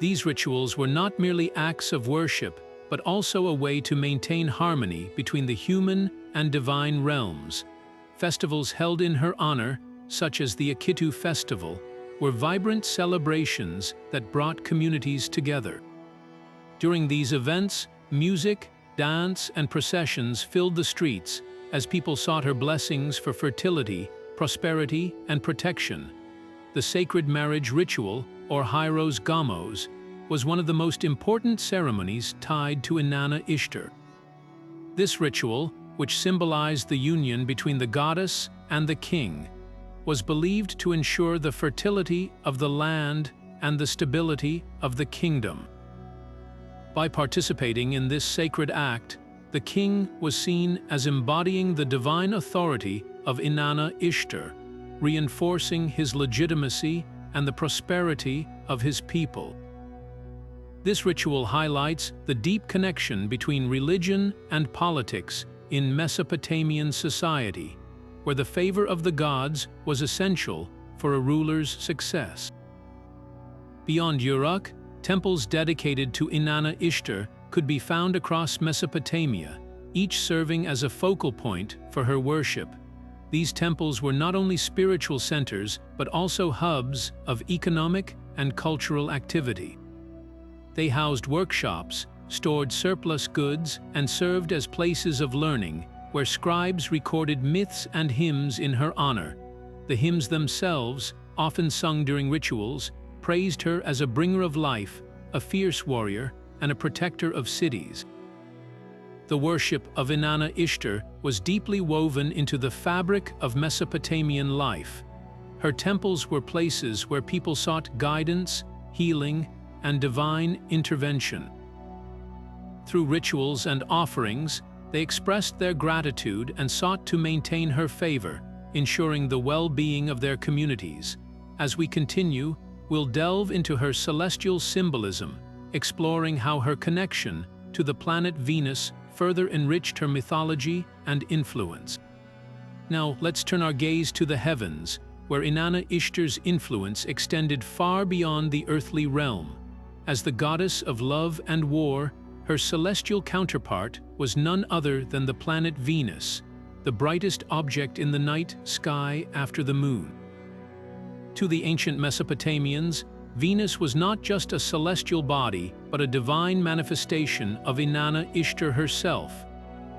S1: These rituals were not merely acts of worship, but also a way to maintain harmony between the human and divine realms. Festivals held in her honor, such as the Akitu Festival, were vibrant celebrations that brought communities together. During these events, music, dance, and processions filled the streets as people sought her blessings for fertility, prosperity, and protection. the sacred marriage ritual, or hieros gamos, was one of the most important ceremonies tied to Inanna-Ishtar. This ritual, which symbolized the union between the goddess and the king, was believed to ensure the fertility of the land and the stability of the kingdom. By participating in this sacred act, the king was seen as embodying the divine authority of Inanna-Ishtar, reinforcing his legitimacy and the prosperity of his people. This ritual highlights the deep connection between religion and politics in Mesopotamian society, where the favor of the gods was essential for a ruler's success. Beyond Uruk, temples dedicated to Inanna-Ishtar could be found across Mesopotamia, each serving as a focal point for her worship. These temples were not only spiritual centers, but also hubs of economic and cultural activity. They housed workshops, stored surplus goods, and served as places of learning, where scribes recorded myths and hymns in her honor. The hymns themselves, often sung during rituals, praised her as a bringer of life, a fierce warrior, and a protector of cities. The worship of Inanna-Ishtar was deeply woven into the fabric of Mesopotamian life. Her temples were places where people sought guidance, healing, and divine intervention. Through rituals and offerings, they expressed their gratitude and sought to maintain her favor, ensuring the well-being of their communities. As we continue, we'll delve into her celestial symbolism, exploring how her connection to the planet Venus further enriched her mythology and influence. Now, let's turn our gaze to the heavens, where Inanna-Ishtar's influence extended far beyond the earthly realm. As the goddess of love and war, her celestial counterpart was none other than the planet Venus, the brightest object in the night sky after the moon. To the ancient Mesopotamians, Venus was not just a celestial body, but a divine manifestation of Inanna-Ishtar herself.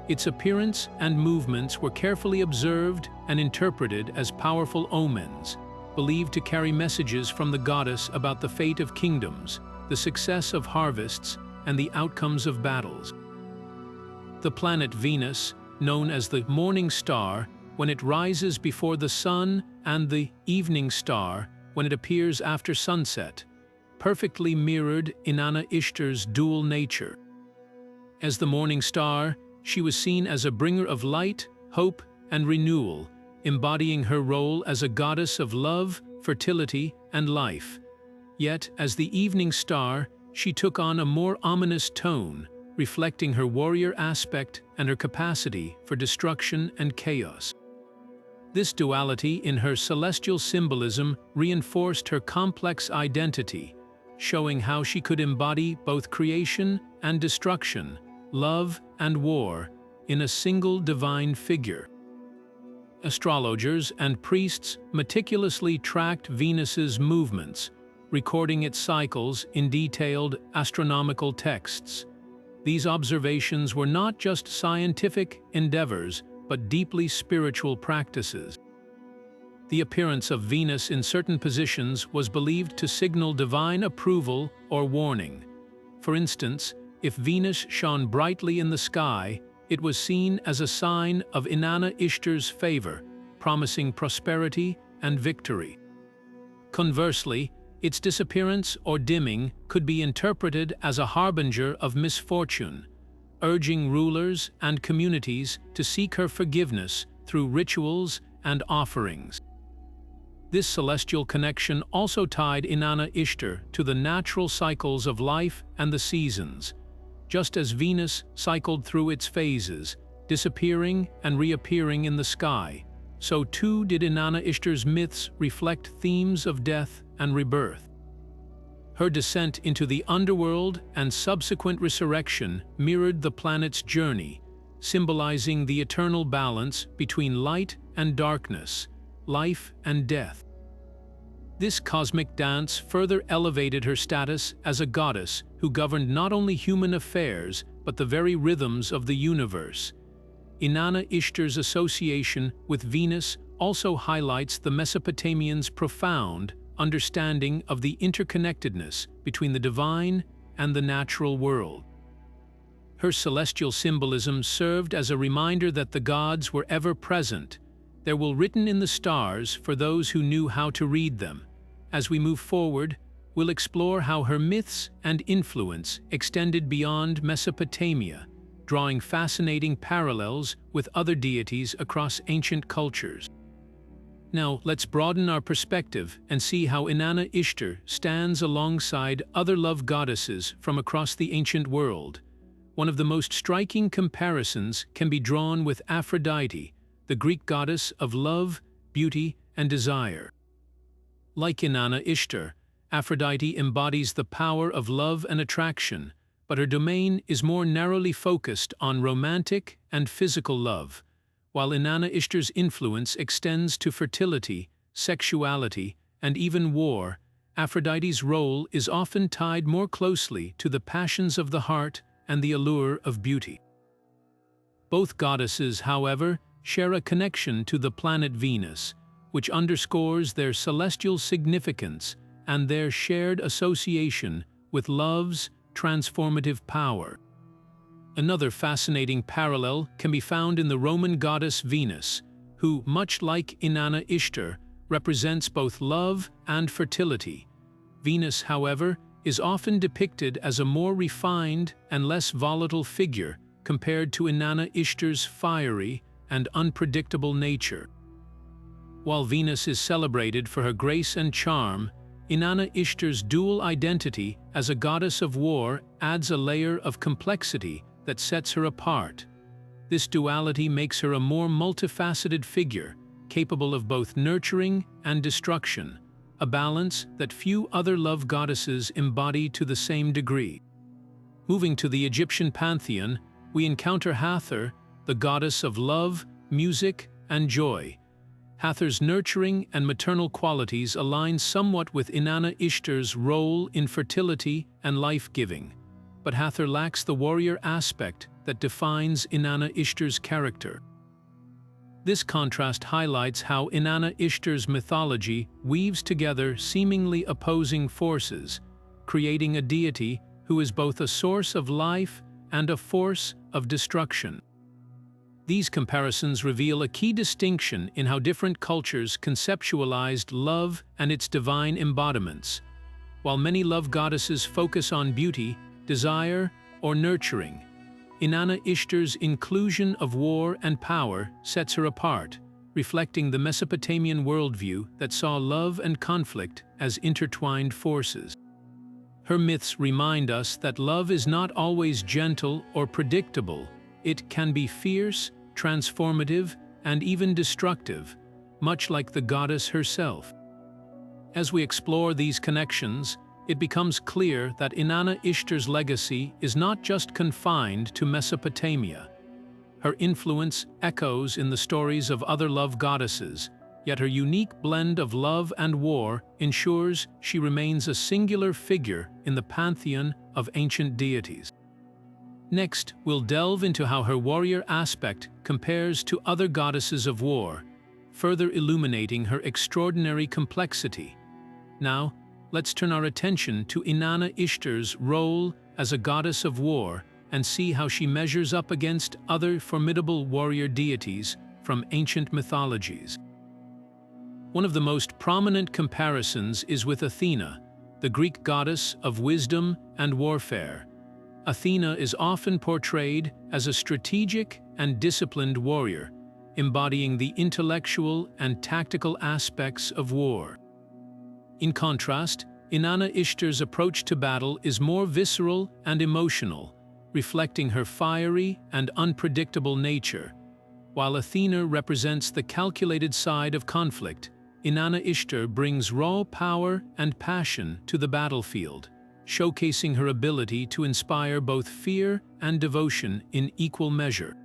S1: Its appearance and movements were carefully observed and interpreted as powerful omens, believed to carry messages from the goddess about the fate of kingdoms, the success of harvests, and the outcomes of battles. The planet Venus, known as the morning star when it rises before the sun, and the evening star when it appears after sunset, perfectly mirrored Inanna-Ishtar's dual nature. As the morning star, she was seen as a bringer of light, hope, and renewal, embodying her role as a goddess of love, fertility, and life. Yet, as the evening star, she took on a more ominous tone, reflecting her warrior aspect and her capacity for destruction and chaos. This duality in her celestial symbolism reinforced her complex identity, showing how she could embody both creation and destruction, love and war, in a single divine figure. Astrologers and priests meticulously tracked Venus's movements, recording its cycles in detailed astronomical texts. These observations were not just scientific endeavors, but deeply spiritual practices. The appearance of Venus in certain positions was believed to signal divine approval or warning. For instance, if Venus shone brightly in the sky, it was seen as a sign of Inanna-Ishtar's favor, promising prosperity and victory. Conversely, its disappearance or dimming could be interpreted as a harbinger of misfortune, urging rulers and communities to seek her forgiveness through rituals and offerings. This celestial connection also tied Inanna-Ishtar to the natural cycles of life and the seasons. Just as Venus cycled through its phases, disappearing and reappearing in the sky, so too did Inanna-Ishtar's myths reflect themes of death and rebirth. Her descent into the underworld and subsequent resurrection mirrored the planet's journey, symbolizing the eternal balance between light and darkness, life and death. This cosmic dance further elevated her status as a goddess who governed not only human affairs, but the very rhythms of the universe. Inanna-Ishtar's association with Venus also highlights the Mesopotamians' profound, understanding of the interconnectedness between the divine and the natural world. Her celestial symbolism served as a reminder that the gods were ever present. They were written in the stars for those who knew how to read them. As we move forward, we'll explore how her myths and influence extended beyond Mesopotamia, drawing fascinating parallels with other deities across ancient cultures. Now, let's broaden our perspective and see how Inanna-Ishtar stands alongside other love goddesses from across the ancient world. One of the most striking comparisons can be drawn with Aphrodite, the Greek goddess of love, beauty, and desire. Like Inanna-Ishtar, Aphrodite embodies the power of love and attraction, but her domain is more narrowly focused on romantic and physical love, while Inanna-Ishtar's influence extends to fertility, sexuality, and even war. Aphrodite's role is often tied more closely to the passions of the heart and the allure of beauty. Both goddesses, however, share a connection to the planet Venus, which underscores their celestial significance and their shared association with love's transformative power. Another fascinating parallel can be found in the Roman goddess Venus, who, much like Inanna-Ishtar, represents both love and fertility. Venus, however, is often depicted as a more refined and less volatile figure compared to Inanna-Ishtar's fiery and unpredictable nature. While Venus is celebrated for her grace and charm, Inanna-Ishtar's dual identity as a goddess of war adds a layer of complexity that sets her apart. This duality makes her a more multifaceted figure, capable of both nurturing and destruction, a balance that few other love goddesses embody to the same degree. Moving to the Egyptian pantheon, we encounter Hathor, the goddess of love, music, and joy. Hathor's nurturing and maternal qualities align somewhat with Inanna-Ishtar's role in fertility and life-giving, but Hathor lacks the warrior aspect that defines Inanna-Ishtar's character. This contrast highlights how Inanna-Ishtar's mythology weaves together seemingly opposing forces, creating a deity who is both a source of life and a force of destruction. These comparisons reveal a key distinction in how different cultures conceptualized love and its divine embodiments. While many love goddesses focus on beauty, desire, or nurturing, Inanna-Ishtar's inclusion of war and power sets her apart, reflecting the Mesopotamian worldview that saw love and conflict as intertwined forces. Her myths remind us that love is not always gentle or predictable. It can be fierce, transformative, and even destructive, much like the goddess herself. As we explore these connections, it becomes clear that Inanna-Ishtar's legacy is not just confined to Mesopotamia. Her influence echoes in the stories of other love goddesses, yet her unique blend of love and war ensures she remains a singular figure in the pantheon of ancient deities. Next, we'll delve into how her warrior aspect compares to other goddesses of war, further illuminating her extraordinary complexity. Now, let's turn our attention to Inanna-Ishtar's role as a goddess of war and see how she measures up against other formidable warrior deities from ancient mythologies. One of the most prominent comparisons is with Athena, the Greek goddess of wisdom and warfare. Athena is often portrayed as a strategic and disciplined warrior, embodying the intellectual and tactical aspects of war. In contrast, Inanna-Ishtar's approach to battle is more visceral and emotional, reflecting her fiery and unpredictable nature. While Athena represents the calculated side of conflict, Inanna-Ishtar brings raw power and passion to the battlefield, showcasing her ability to inspire both fear and devotion in equal measure.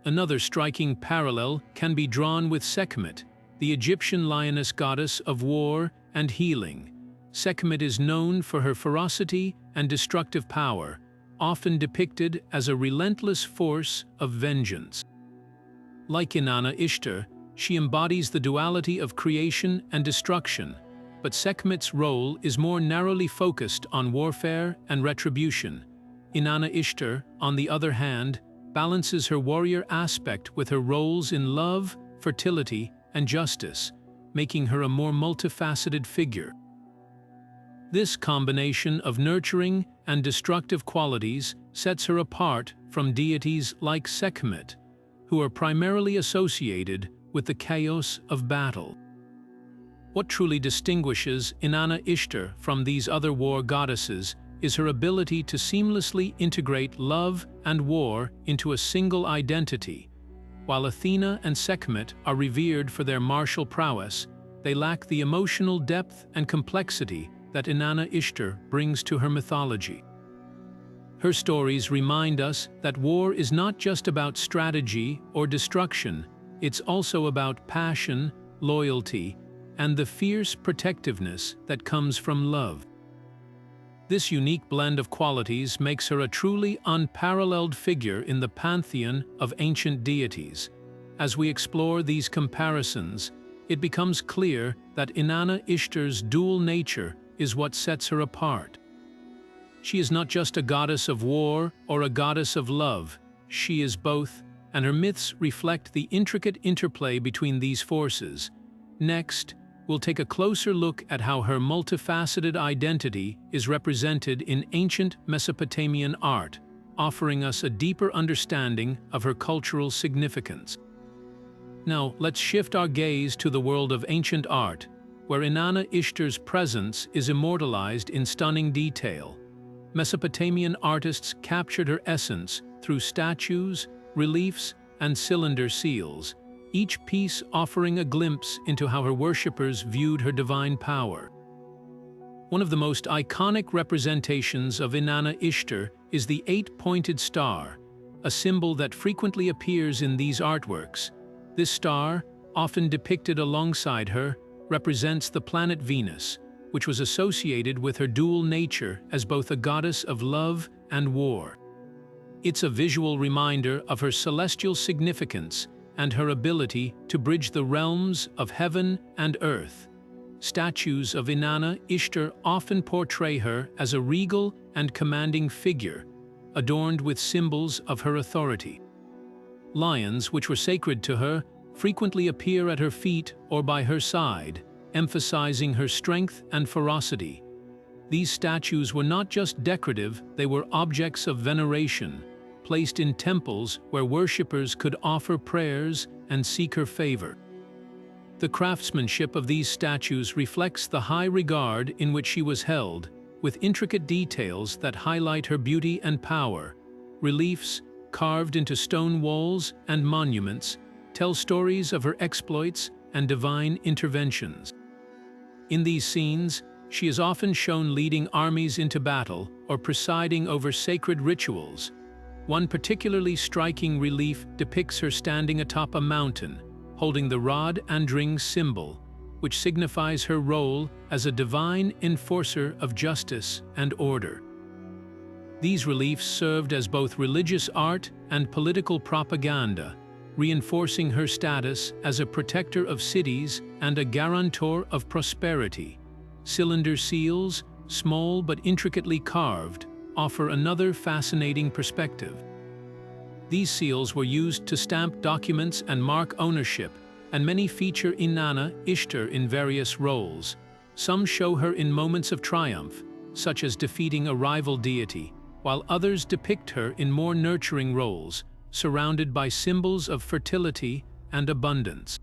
S1: Another striking parallel can be drawn with Sekhmet, the Egyptian lioness goddess of war and healing. Sekhmet is known for her ferocity and destructive power, often depicted as a relentless force of vengeance. Like Inanna-Ishtar, she embodies the duality of creation and destruction, but Sekhmet's role is more narrowly focused on warfare and retribution. Inanna-Ishtar, on the other hand, balances her warrior aspect with her roles in love, fertility, and justice, making her a more multifaceted figure. This combination of nurturing and destructive qualities sets her apart from deities like Sekhmet, who are primarily associated with the chaos of battle. What truly distinguishes Inanna-Ishtar from these other war goddesses is her ability to seamlessly integrate love and war into a single identity. While Athena and Sekhmet are revered for their martial prowess, they lack the emotional depth and complexity that Inanna-Ishtar brings to her mythology. Her stories remind us that war is not just about strategy or destruction, it's also about passion, loyalty, and the fierce protectiveness that comes from love. This unique blend of qualities makes her a truly unparalleled figure in the pantheon of ancient deities. As we explore these comparisons, it becomes clear that Inanna-Ishtar's dual nature is what sets her apart. She is not just a goddess of war or a goddess of love, she is both, and her myths reflect the intricate interplay between these forces. Next, we'll take a closer look at how her multifaceted identity is represented in ancient Mesopotamian art, offering us a deeper understanding of her cultural significance. Now, let's shift our gaze to the world of ancient art, where Inanna-Ishtar's presence is immortalized in stunning detail. Mesopotamian artists captured her essence through statues, reliefs, and cylinder seals, each piece offering a glimpse into how her worshippers viewed her divine power. One of the most iconic representations of Inanna-Ishtar is the eight-pointed star, a symbol that frequently appears in these artworks. This star, often depicted alongside her, represents the planet Venus, which was associated with her dual nature as both a goddess of love and war. It's a visual reminder of her celestial significance and her ability to bridge the realms of heaven and earth. Statues of Inanna-Ishtar often portray her as a regal and commanding figure, adorned with symbols of her authority. Lions, which were sacred to her, frequently appear at her feet or by her side, emphasizing her strength and ferocity. These statues were not just decorative, they were objects of veneration, placed in temples where worshippers could offer prayers and seek her favor. The craftsmanship of these statues reflects the high regard in which she was held, with intricate details that highlight her beauty and power. Reliefs, carved into stone walls and monuments, tell stories of her exploits and divine interventions. In these scenes, she is often shown leading armies into battle or presiding over sacred rituals. One particularly striking relief depicts her standing atop a mountain, holding the rod and ring symbol, which signifies her role as a divine enforcer of justice and order. These reliefs served as both religious art and political propaganda, reinforcing her status as a protector of cities and a guarantor of prosperity. Cylinder seals, small but intricately carved, offer another fascinating perspective. These seals were used to stamp documents and mark ownership, and many feature Inanna-Ishtar in various roles. Some show her in moments of triumph, such as defeating a rival deity, while others depict her in more nurturing roles, surrounded by symbols of fertility and abundance.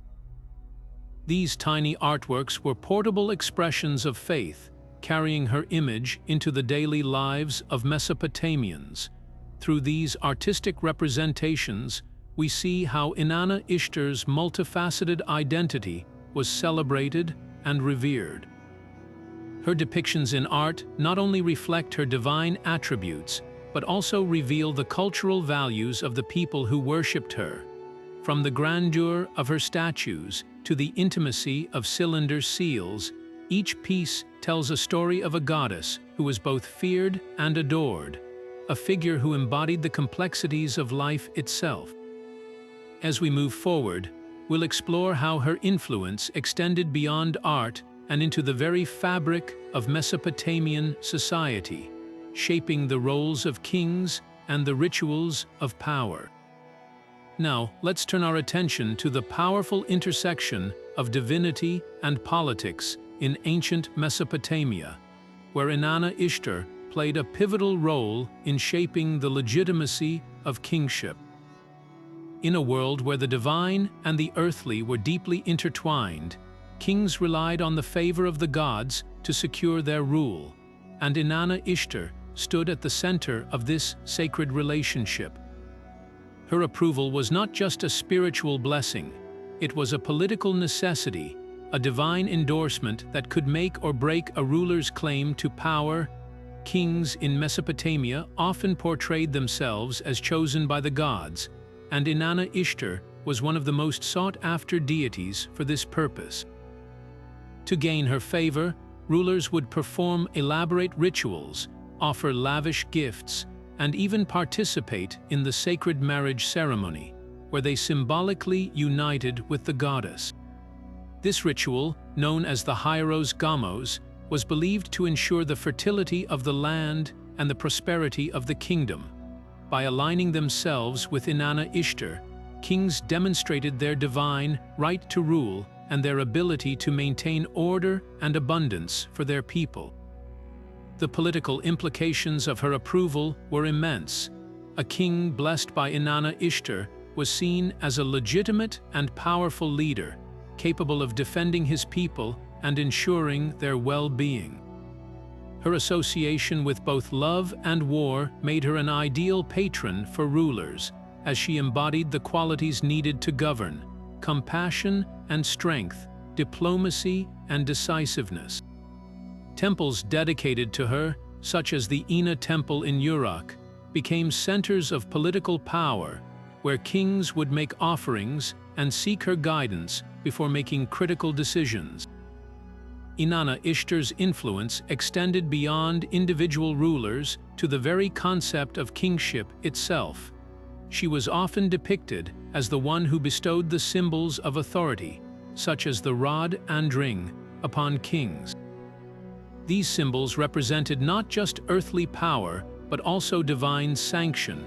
S1: These tiny artworks were portable expressions of faith, carrying her image into the daily lives of Mesopotamians. Through these artistic representations, we see how Inanna-Ishtar's multifaceted identity was celebrated and revered. Her depictions in art not only reflect her divine attributes, but also reveal the cultural values of the people who worshipped her. From the grandeur of her statues to the intimacy of cylinder seals, each piece tells a story of a goddess who was both feared and adored, a figure who embodied the complexities of life itself. As we move forward, we'll explore how her influence extended beyond art and into the very fabric of Mesopotamian society, shaping the roles of kings and the rituals of power. Now, let's turn our attention to the powerful intersection of divinity and politics in ancient Mesopotamia, where Inanna-Ishtar played a pivotal role in shaping the legitimacy of kingship. In a world where the divine and the earthly were deeply intertwined, kings relied on the favor of the gods to secure their rule, and Inanna-Ishtar stood at the center of this sacred relationship. Her approval was not just a spiritual blessing, it was a political necessity, a divine endorsement that could make or break a ruler's claim to power. Kings in Mesopotamia often portrayed themselves as chosen by the gods, and Inanna-Ishtar was one of the most sought-after deities for this purpose. To gain her favor, rulers would perform elaborate rituals, offer lavish gifts, and even participate in the sacred marriage ceremony, where they symbolically united with the goddess. This ritual, known as the Hieros Gamos, was believed to ensure the fertility of the land and the prosperity of the kingdom. By aligning themselves with Inanna-Ishtar, kings demonstrated their divine right to rule and their ability to maintain order and abundance for their people. The political implications of her approval were immense. A king blessed by Inanna-Ishtar was seen as a legitimate and powerful leader, capable of defending his people and ensuring their well-being. Her association with both love and war made her an ideal patron for rulers, as she embodied the qualities needed to govern: compassion and strength, diplomacy and decisiveness. Temples dedicated to her, such as the Ina Temple in Uruk, became centers of political power, where kings would make offerings and seek her guidance before making critical decisions. Inanna-Ishtar's influence extended beyond individual rulers to the very concept of kingship itself. She was often depicted as the one who bestowed the symbols of authority, such as the rod and ring, upon kings. These symbols represented not just earthly power, but also divine sanction,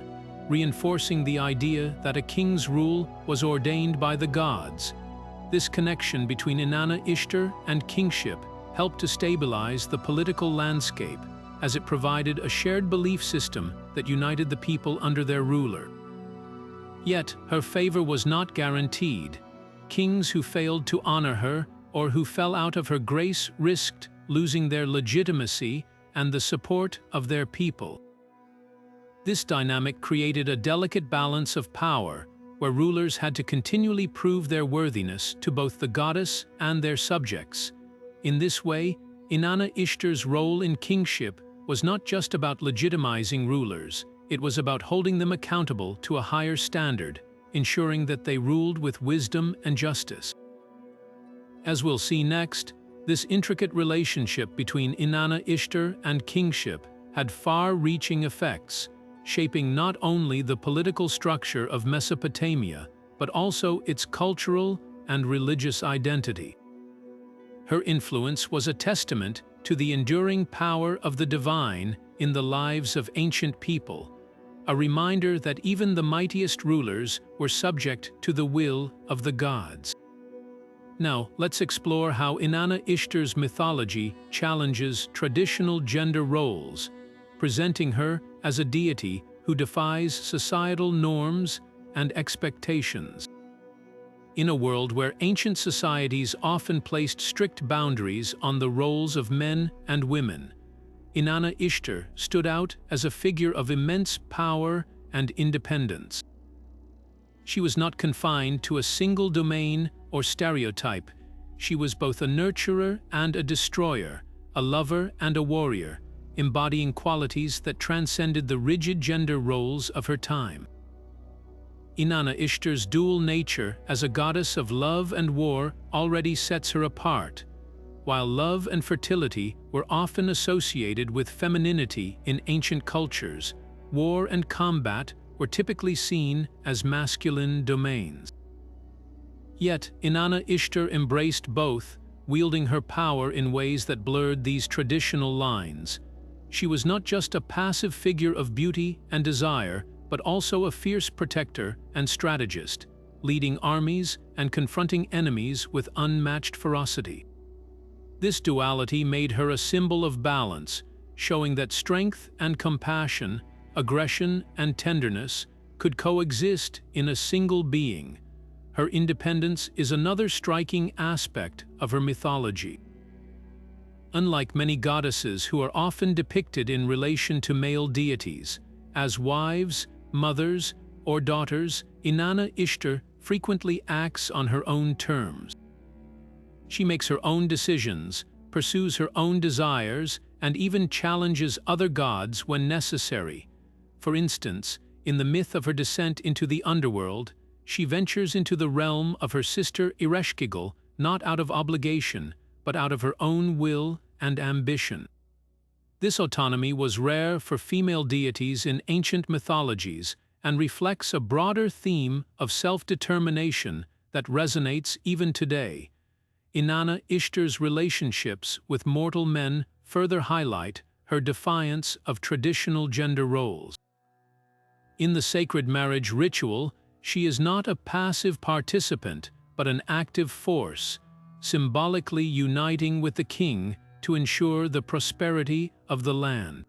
S1: reinforcing the idea that a king's rule was ordained by the gods. This connection between Inanna-Ishtar and kingship helped to stabilize the political landscape, as it provided a shared belief system that united the people under their ruler. Yet, her favor was not guaranteed. Kings who failed to honor her or who fell out of her grace risked losing their legitimacy and the support of their people. This dynamic created a delicate balance of power, where rulers had to continually prove their worthiness to both the goddess and their subjects. In this way, Inanna-Ishtar's role in kingship was not just about legitimizing rulers, it was about holding them accountable to a higher standard, ensuring that they ruled with wisdom and justice. As we'll see next, this intricate relationship between Inanna-Ishtar and kingship had far-reaching effects, shaping not only the political structure of Mesopotamia, but also its cultural and religious identity. Her influence was a testament to the enduring power of the divine in the lives of ancient people, a reminder that even the mightiest rulers were subject to the will of the gods. Now, let's explore how Inanna-Ishtar's mythology challenges traditional gender roles, presenting her as a deity who defies societal norms and expectations. In a world where ancient societies often placed strict boundaries on the roles of men and women, Inanna-Ishtar stood out as a figure of immense power and independence. She was not confined to a single domain or stereotype. She was both a nurturer and a destroyer, a lover and a warrior, embodying qualities that transcended the rigid gender roles of her time. Inanna-Ishtar's dual nature as a goddess of love and war already sets her apart. While love and fertility were often associated with femininity in ancient cultures, war and combat were typically seen as masculine domains. Yet, Inanna-Ishtar embraced both, wielding her power in ways that blurred these traditional lines. She was not just a passive figure of beauty and desire, but also a fierce protector and strategist, leading armies and confronting enemies with unmatched ferocity. This duality made her a symbol of balance, showing that strength and compassion, aggression and tenderness could coexist in a single being. Her independence is another striking aspect of her mythology. Unlike many goddesses who are often depicted in relation to male deities, as wives, mothers, or daughters, Inanna-Ishtar frequently acts on her own terms. She makes her own decisions, pursues her own desires, and even challenges other gods when necessary. For instance, in the myth of her descent into the Underworld, she ventures into the realm of her sister Ereshkigal not out of obligation, but out of her own will and ambition. This autonomy was rare for female deities in ancient mythologies and reflects a broader theme of self-determination that resonates even today. Inanna-Ishtar's relationships with mortal men further highlight her defiance of traditional gender roles. In the sacred marriage ritual, she is not a passive participant, but an active force, symbolically uniting with the king to ensure the prosperity of the land.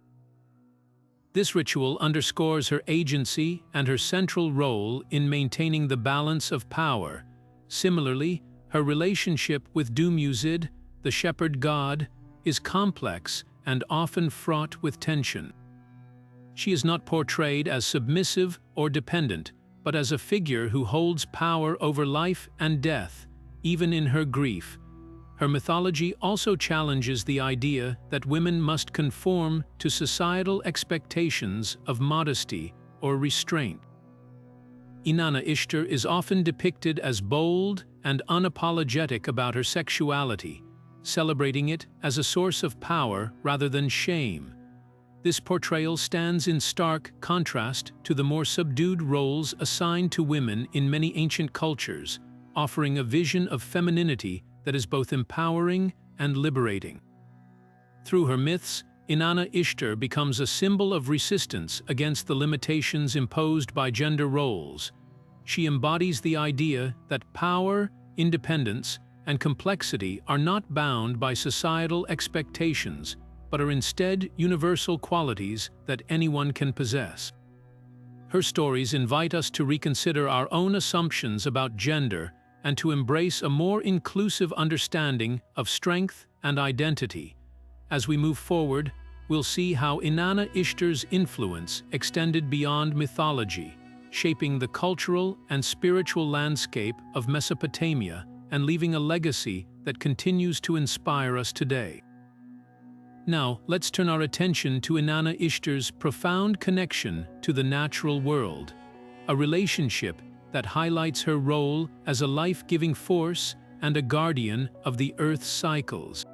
S1: This ritual underscores her agency and her central role in maintaining the balance of power. Similarly, her relationship with Dumuzid, the shepherd god, is complex and often fraught with tension. She is not portrayed as submissive or dependent, but as a figure who holds power over life and death, even in her grief. Her mythology also challenges the idea that women must conform to societal expectations of modesty or restraint. Inanna-Ishtar is often depicted as bold and unapologetic about her sexuality, celebrating it as a source of power rather than shame. This portrayal stands in stark contrast to the more subdued roles assigned to women in many ancient cultures, offering a vision of femininity that is both empowering and liberating. Through her myths, Inanna-Ishtar becomes a symbol of resistance against the limitations imposed by gender roles. She embodies the idea that power, independence, and complexity are not bound by societal expectations, but are instead universal qualities that anyone can possess. Her stories invite us to reconsider our own assumptions about gender and to embrace a more inclusive understanding of strength and identity. As we move forward, we'll see how Inanna-Ishtar's influence extended beyond mythology, shaping the cultural and spiritual landscape of Mesopotamia and leaving a legacy that continues to inspire us today. Now, let's turn our attention to Inanna-Ishtar's profound connection to the natural world, a relationship that highlights her role as a life-giving force and a guardian of the Earth's cycles.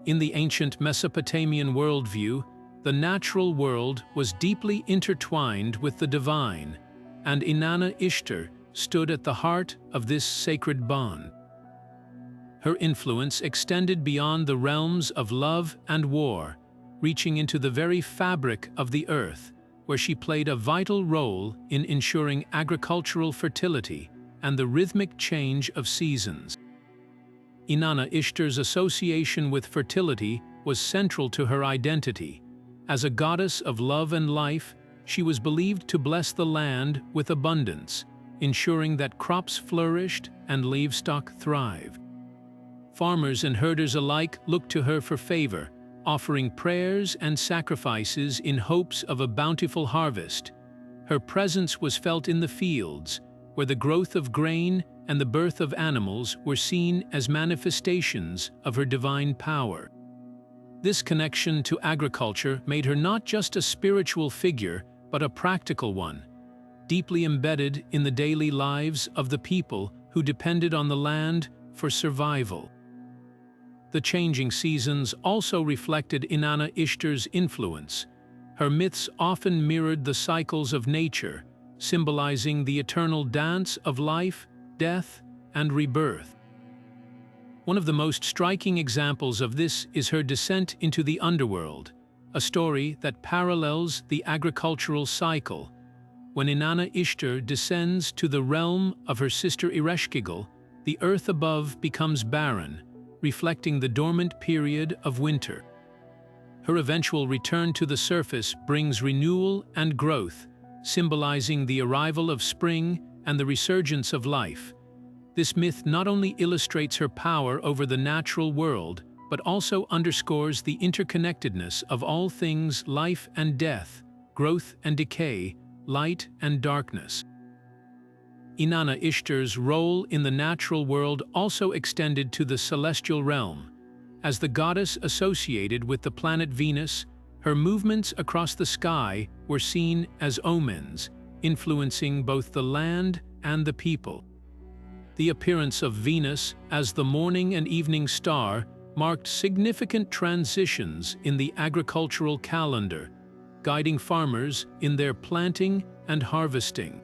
S1: In the ancient Mesopotamian worldview, the natural world was deeply intertwined with the divine, and Inanna-Ishtar stood at the heart of this sacred bond. Her influence extended beyond the realms of love and war, reaching into the very fabric of the earth, where she played a vital role in ensuring agricultural fertility and the rhythmic change of seasons. Inanna-Ishtar's association with fertility was central to her identity. As a goddess of love and life, she was believed to bless the land with abundance, ensuring that crops flourished and livestock thrived. Farmers and herders alike looked to her for favor, offering prayers and sacrifices in hopes of a bountiful harvest. Her presence was felt in the fields, where the growth of grain and the birth of animals were seen as manifestations of her divine power. This connection to agriculture made her not just a spiritual figure, but a practical one, deeply embedded in the daily lives of the people who depended on the land for survival. The changing seasons also reflected Inanna-Ishtar's influence. Her myths often mirrored the cycles of nature, symbolizing the eternal dance of life, death, and rebirth. One of the most striking examples of this is her descent into the Underworld, a story that parallels the agricultural cycle. When Inanna-Ishtar descends to the realm of her sister Ereshkigal, the earth above becomes barren, reflecting the dormant period of winter. Her eventual return to the surface brings renewal and growth, symbolizing the arrival of spring and the resurgence of life. This myth not only illustrates her power over the natural world, but also underscores the interconnectedness of all things life and death, growth and decay, light and darkness. Inanna-Ishtar's role in the natural world also extended to the celestial realm. As the goddess associated with the planet Venus, her movements across the sky were seen as omens, influencing both the land and the people. The appearance of Venus as the morning and evening star marked significant transitions in the agricultural calendar, guiding farmers in their planting and harvesting.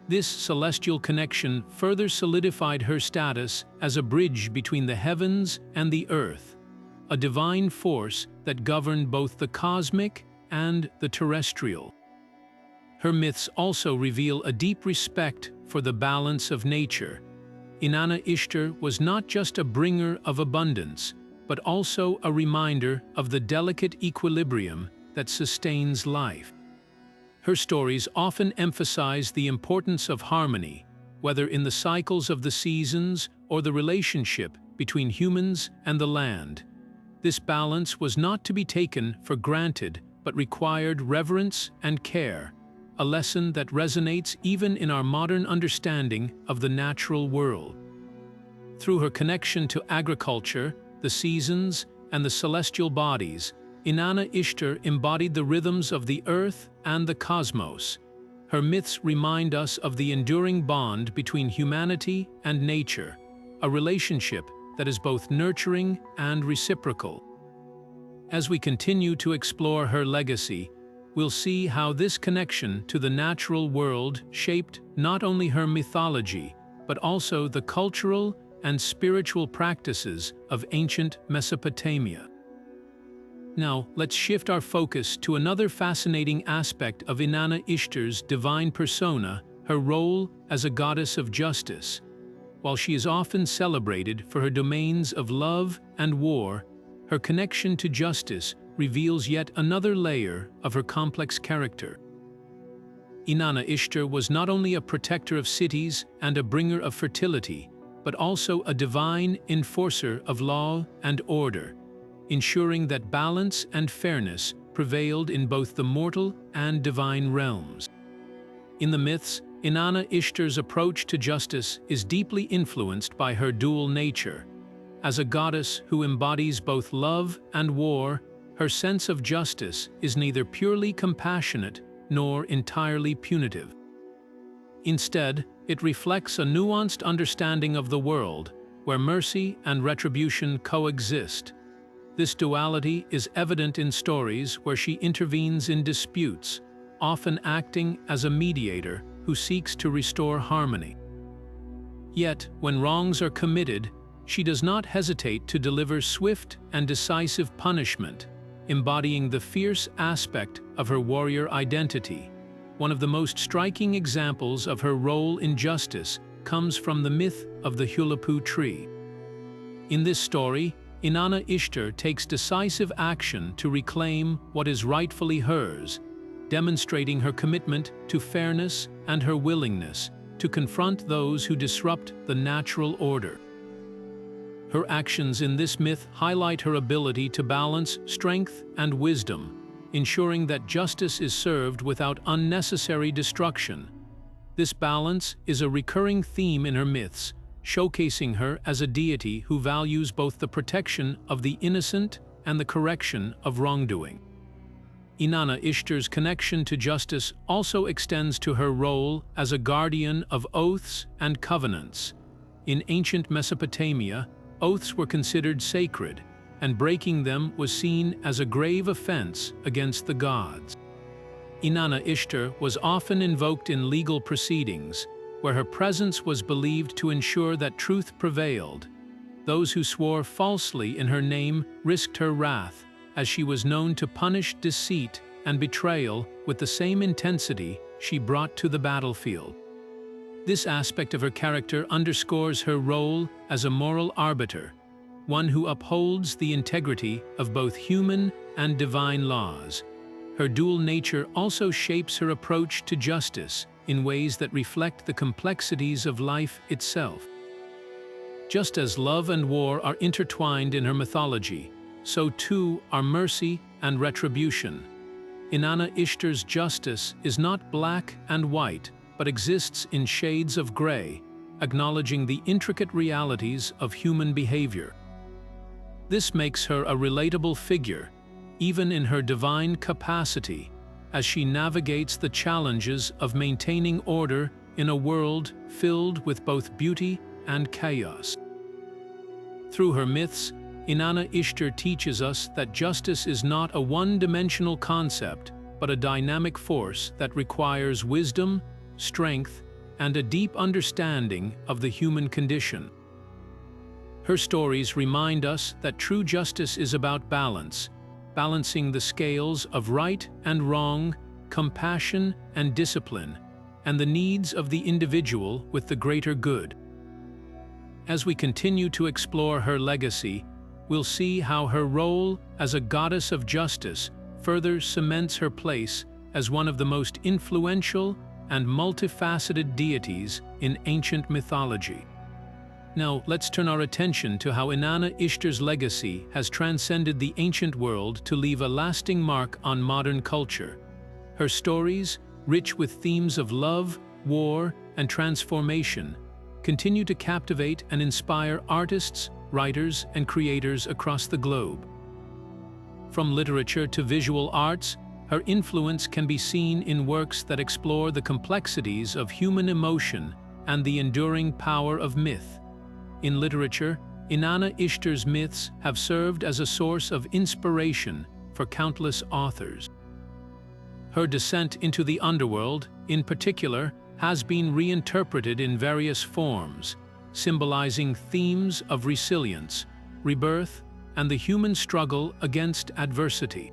S1: This celestial connection further solidified her status as a bridge between the heavens and the earth, a divine force that governed both the cosmic and the terrestrial. Her myths also reveal a deep respect for the balance of nature. Inanna-Ishtar was not just a bringer of abundance, but also a reminder of the delicate equilibrium that sustains life. Her stories often emphasize the importance of harmony, whether in the cycles of the seasons or the relationship between humans and the land. This balance was not to be taken for granted, but required reverence and care, a lesson that resonates even in our modern understanding of the natural world. Through her connection to agriculture, the seasons, and the celestial bodies, Inanna-Ishtar embodied the rhythms of the earth and the cosmos. Her myths remind us of the enduring bond between humanity and nature, a relationship that is both nurturing and reciprocal. As we continue to explore her legacy, we'll see how this connection to the natural world shaped not only her mythology, but also the cultural and spiritual practices of ancient Mesopotamia. Now, let's shift our focus to another fascinating aspect of Inanna-Ishtar's divine persona, her role as a goddess of justice. While she is often celebrated for her domains of love and war, her connection to justice reveals yet another layer of her complex character. Inanna-Ishtar was not only a protector of cities and a bringer of fertility, but also a divine enforcer of law and order, ensuring that balance and fairness prevailed in both the mortal and divine realms. In the myths, Inanna-Ishtar's approach to justice is deeply influenced by her dual nature. As a goddess who embodies both love and war, her sense of justice is neither purely compassionate nor entirely punitive. Instead, it reflects a nuanced understanding of the world, where mercy and retribution coexist. This duality is evident in stories where she intervenes in disputes, often acting as a mediator who seeks to restore harmony. Yet, when wrongs are committed, she does not hesitate to deliver swift and decisive punishment, embodying the fierce aspect of her warrior identity. One of the most striking examples of her role in justice comes from the myth of the Hulappu tree. In this story, Inanna-Ishtar takes decisive action to reclaim what is rightfully hers, demonstrating her commitment to fairness and her willingness to confront those who disrupt the natural order. Her actions in this myth highlight her ability to balance strength and wisdom, ensuring that justice is served without unnecessary destruction. This balance is a recurring theme in her myths, showcasing her as a deity who values both the protection of the innocent and the correction of wrongdoing. Inanna-Ishtar's connection to justice also extends to her role as a guardian of oaths and covenants. In ancient Mesopotamia, oaths were considered sacred, and breaking them was seen as a grave offense against the gods. Inanna-Ishtar was often invoked in legal proceedings, where her presence was believed to ensure that truth prevailed. those who swore falsely in her name risked her wrath, as she was known to punish deceit and betrayal with the same intensity she brought to the battlefield. This aspect of her character underscores her role as a moral arbiter, one who upholds the integrity of both human and divine laws. Her dual nature also shapes her approach to justice in ways that reflect the complexities of life itself. Just as love and war are intertwined in her mythology, so too are mercy and retribution. Inanna-Ishtar's justice is not black and white, but exists in shades of gray, acknowledging the intricate realities of human behavior. This makes her a relatable figure, even in her divine capacity, as she navigates the challenges of maintaining order in a world filled with both beauty and chaos. Through her myths, Inanna-Ishtar teaches us that justice is not a one-dimensional concept, but a dynamic force that requires wisdom, strength, and a deep understanding of the human condition. Her stories remind us that true justice is about balance, balancing the scales of right and wrong, compassion and discipline, and the needs of the individual with the greater good. As we continue to explore her legacy, we'll see how her role as a goddess of justice further cements her place as one of the most influential and multifaceted deities in ancient mythology. Now, let's turn our attention to how Inanna-Ishtar's legacy has transcended the ancient world to leave a lasting mark on modern culture. Her stories, rich with themes of love, war, and transformation, continue to captivate and inspire artists, writers, and creators across the globe. From literature to visual arts, her influence can be seen in works that explore the complexities of human emotion and the enduring power of myth. In literature, Inanna-Ishtar's myths have served as a source of inspiration for countless authors. Her descent into the underworld, in particular, has been reinterpreted in various forms, symbolizing themes of resilience, rebirth, and the human struggle against adversity.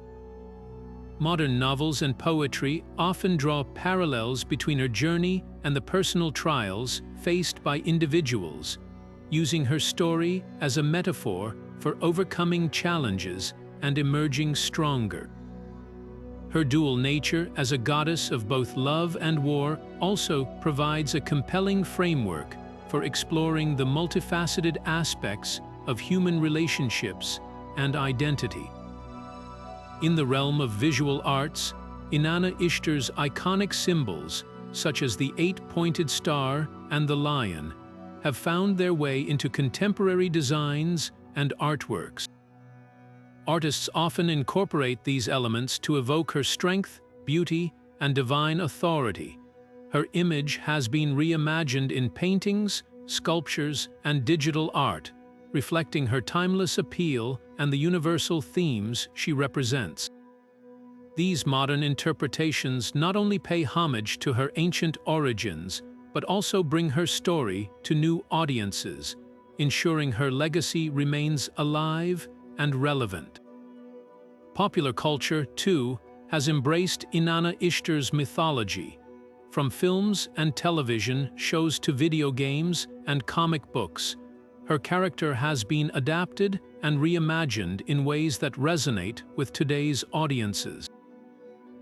S1: Modern novels and poetry often draw parallels between her journey and the personal trials faced by individuals, using her story as a metaphor for overcoming challenges and emerging stronger. Her dual nature as a goddess of both love and war also provides a compelling framework for exploring the multifaceted aspects of human relationships and identity. In the realm of visual arts, Inanna-Ishtar's iconic symbols, such as the eight-pointed star and the lion, have found their way into contemporary designs and artworks. Artists often incorporate these elements to evoke her strength, beauty, and divine authority. Her image has been reimagined in paintings, sculptures, and digital art, reflecting her timeless appeal and the universal themes she represents. These modern interpretations not only pay homage to her ancient origins, but also bring her story to new audiences, ensuring her legacy remains alive and relevant. Popular culture, too, has embraced Inanna-Ishtar's mythology. From films and television shows to video games and comic books, her character has been adapted and reimagined in ways that resonate with today's audiences.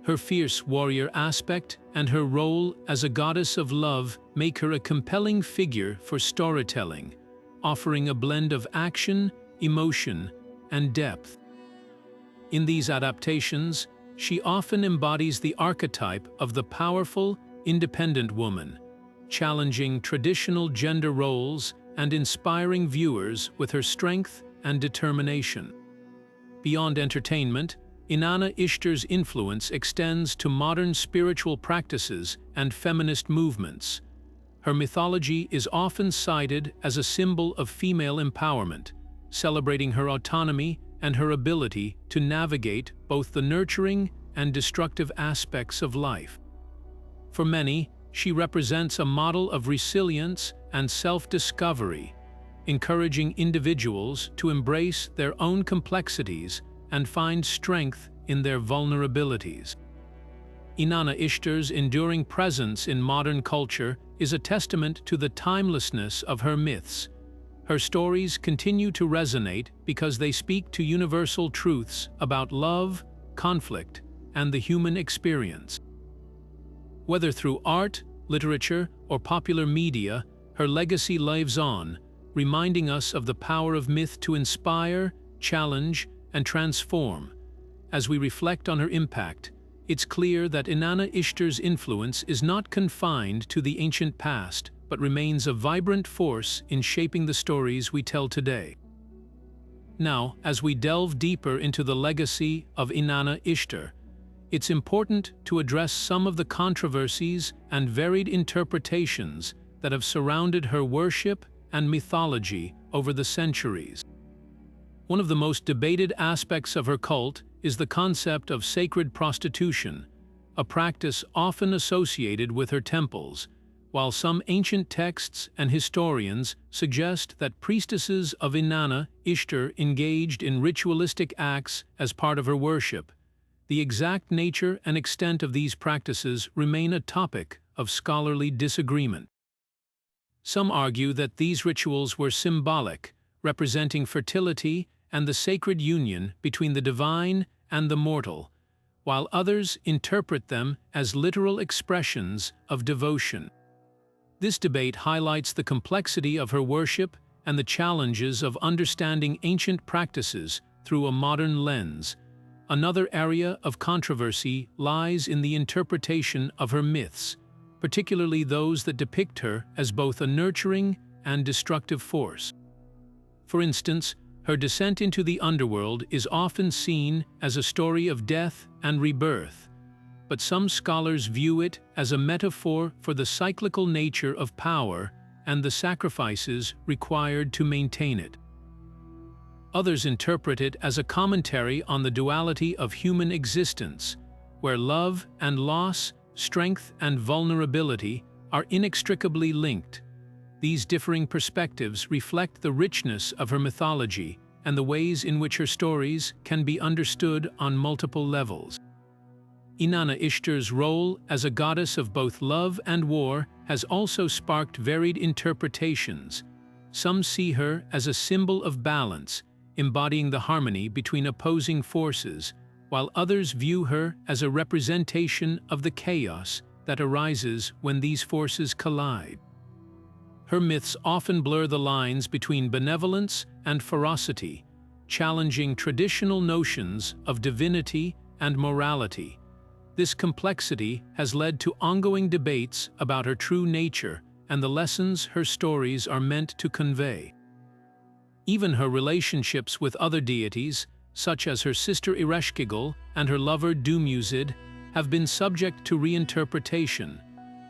S1: Her fierce warrior aspect and her role as a goddess of love make her a compelling figure for storytelling, offering a blend of action, emotion, and depth. In these adaptations, she often embodies the archetype of the powerful, independent woman, challenging traditional gender roles and inspiring viewers with her strength and determination. Beyond entertainment, Inanna-Ishtar's influence extends to modern spiritual practices and feminist movements. Her mythology is often cited as a symbol of female empowerment, celebrating her autonomy and her ability to navigate both the nurturing and destructive aspects of life. For many, she represents a model of resilience and self-discovery, encouraging individuals to embrace their own complexities and find strength in their vulnerabilities. Inanna-Ishtar's enduring presence in modern culture is a testament to the timelessness of her myths. Her stories continue to resonate because they speak to universal truths about love, conflict, and the human experience. Whether through art, literature, or popular media, her legacy lives on, reminding us of the power of myth to inspire, challenge, and transform. As we reflect on her impact, it's clear that Inanna-Ishtar's influence is not confined to the ancient past, but remains a vibrant force in shaping the stories we tell today. Now, as we delve deeper into the legacy of Inanna-Ishtar, it's important to address some of the controversies and varied interpretations that have surrounded her worship and mythology over the centuries. One of the most debated aspects of her cult is the concept of sacred prostitution, a practice often associated with her temples, while some ancient texts and historians suggest that priestesses of Inanna-Ishtar engaged in ritualistic acts as part of her worship. The exact nature and extent of these practices remain a topic of scholarly disagreement. Some argue that these rituals were symbolic, representing fertility and the sacred union between the divine and the mortal, while others interpret them as literal expressions of devotion. This debate highlights the complexity of her worship and the challenges of understanding ancient practices through a modern lens. Another area of controversy lies in the interpretation of her myths, particularly those that depict her as both a nurturing and destructive force. For instance, her descent into the underworld is often seen as a story of death and rebirth, but some scholars view it as a metaphor for the cyclical nature of power and the sacrifices required to maintain it. Others interpret it as a commentary on the duality of human existence, where love and loss, strength and vulnerability are inextricably linked. These differing perspectives reflect the richness of her mythology and the ways in which her stories can be understood on multiple levels. Inanna-Ishtar's role as a goddess of both love and war has also sparked varied interpretations. Some see her as a symbol of balance, embodying the harmony between opposing forces, while others view her as a representation of the chaos that arises when these forces collide. Her myths often blur the lines between benevolence and ferocity, challenging traditional notions of divinity and morality. This complexity has led to ongoing debates about her true nature and the lessons her stories are meant to convey. Even her relationships with other deities, such as her sister Ereshkigal and her lover Dumuzid, have been subject to reinterpretation.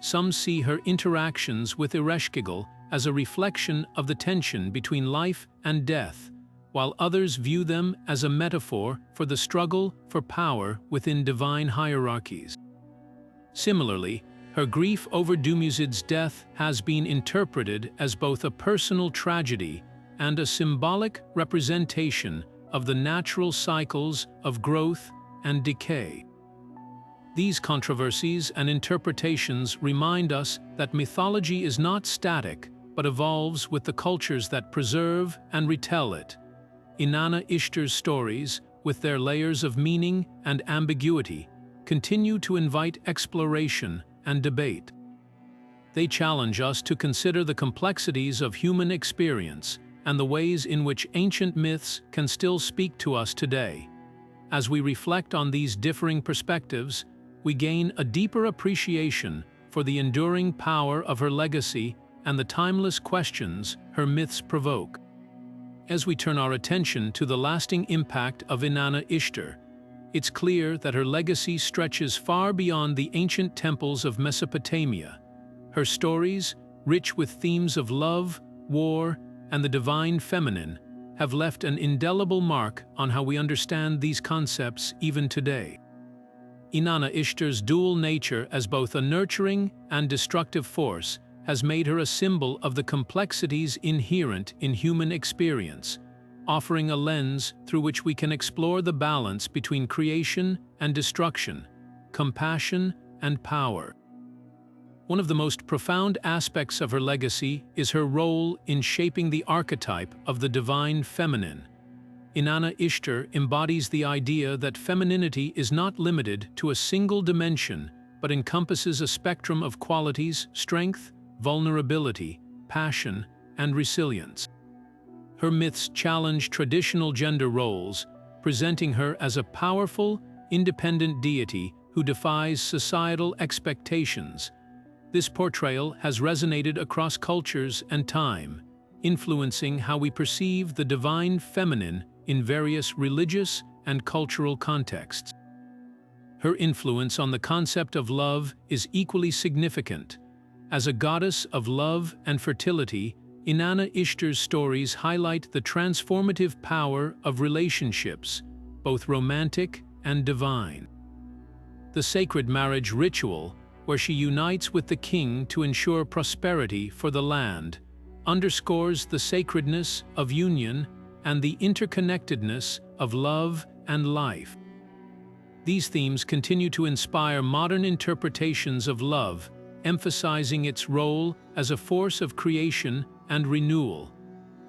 S1: Some see her interactions with Ereshkigal as a reflection of the tension between life and death, while others view them as a metaphor for the struggle for power within divine hierarchies. Similarly, her grief over Dumuzid's death has been interpreted as both a personal tragedy and a symbolic representation of the natural cycles of growth and decay. These controversies and interpretations remind us that mythology is not static, but evolves with the cultures that preserve and retell it. Inanna-Ishtar's stories, with their layers of meaning and ambiguity, continue to invite exploration and debate. They challenge us to consider the complexities of human experience and the ways in which ancient myths can still speak to us today. As we reflect on these differing perspectives, we gain a deeper appreciation for the enduring power of her legacy and the timeless questions her myths provoke. As we turn our attention to the lasting impact of Inanna-Ishtar, it's clear that her legacy stretches far beyond the ancient temples of Mesopotamia. Her stories, rich with themes of love, war, and the divine feminine, have left an indelible mark on how we understand these concepts even today. Inanna-Ishtar's dual nature as both a nurturing and destructive force has made her a symbol of the complexities inherent in human experience, offering a lens through which we can explore the balance between creation and destruction, compassion and power. One of the most profound aspects of her legacy is her role in shaping the archetype of the divine feminine. Inanna-Ishtar embodies the idea that femininity is not limited to a single dimension, but encompasses a spectrum of qualities, strength, vulnerability, passion, and resilience. Her myths challenge traditional gender roles, presenting her as a powerful, independent deity who defies societal expectations. This portrayal has resonated across cultures and time, influencing how we perceive the divine feminine in various religious and cultural contexts. Her influence on the concept of love is equally significant. As a goddess of love and fertility, Inanna-Ishtar's stories highlight the transformative power of relationships, both romantic and divine. The sacred marriage ritual, where she unites with the king to ensure prosperity for the land, underscores the sacredness of union and the interconnectedness of love and life. These themes continue to inspire modern interpretations of love, emphasizing its role as a force of creation and renewal.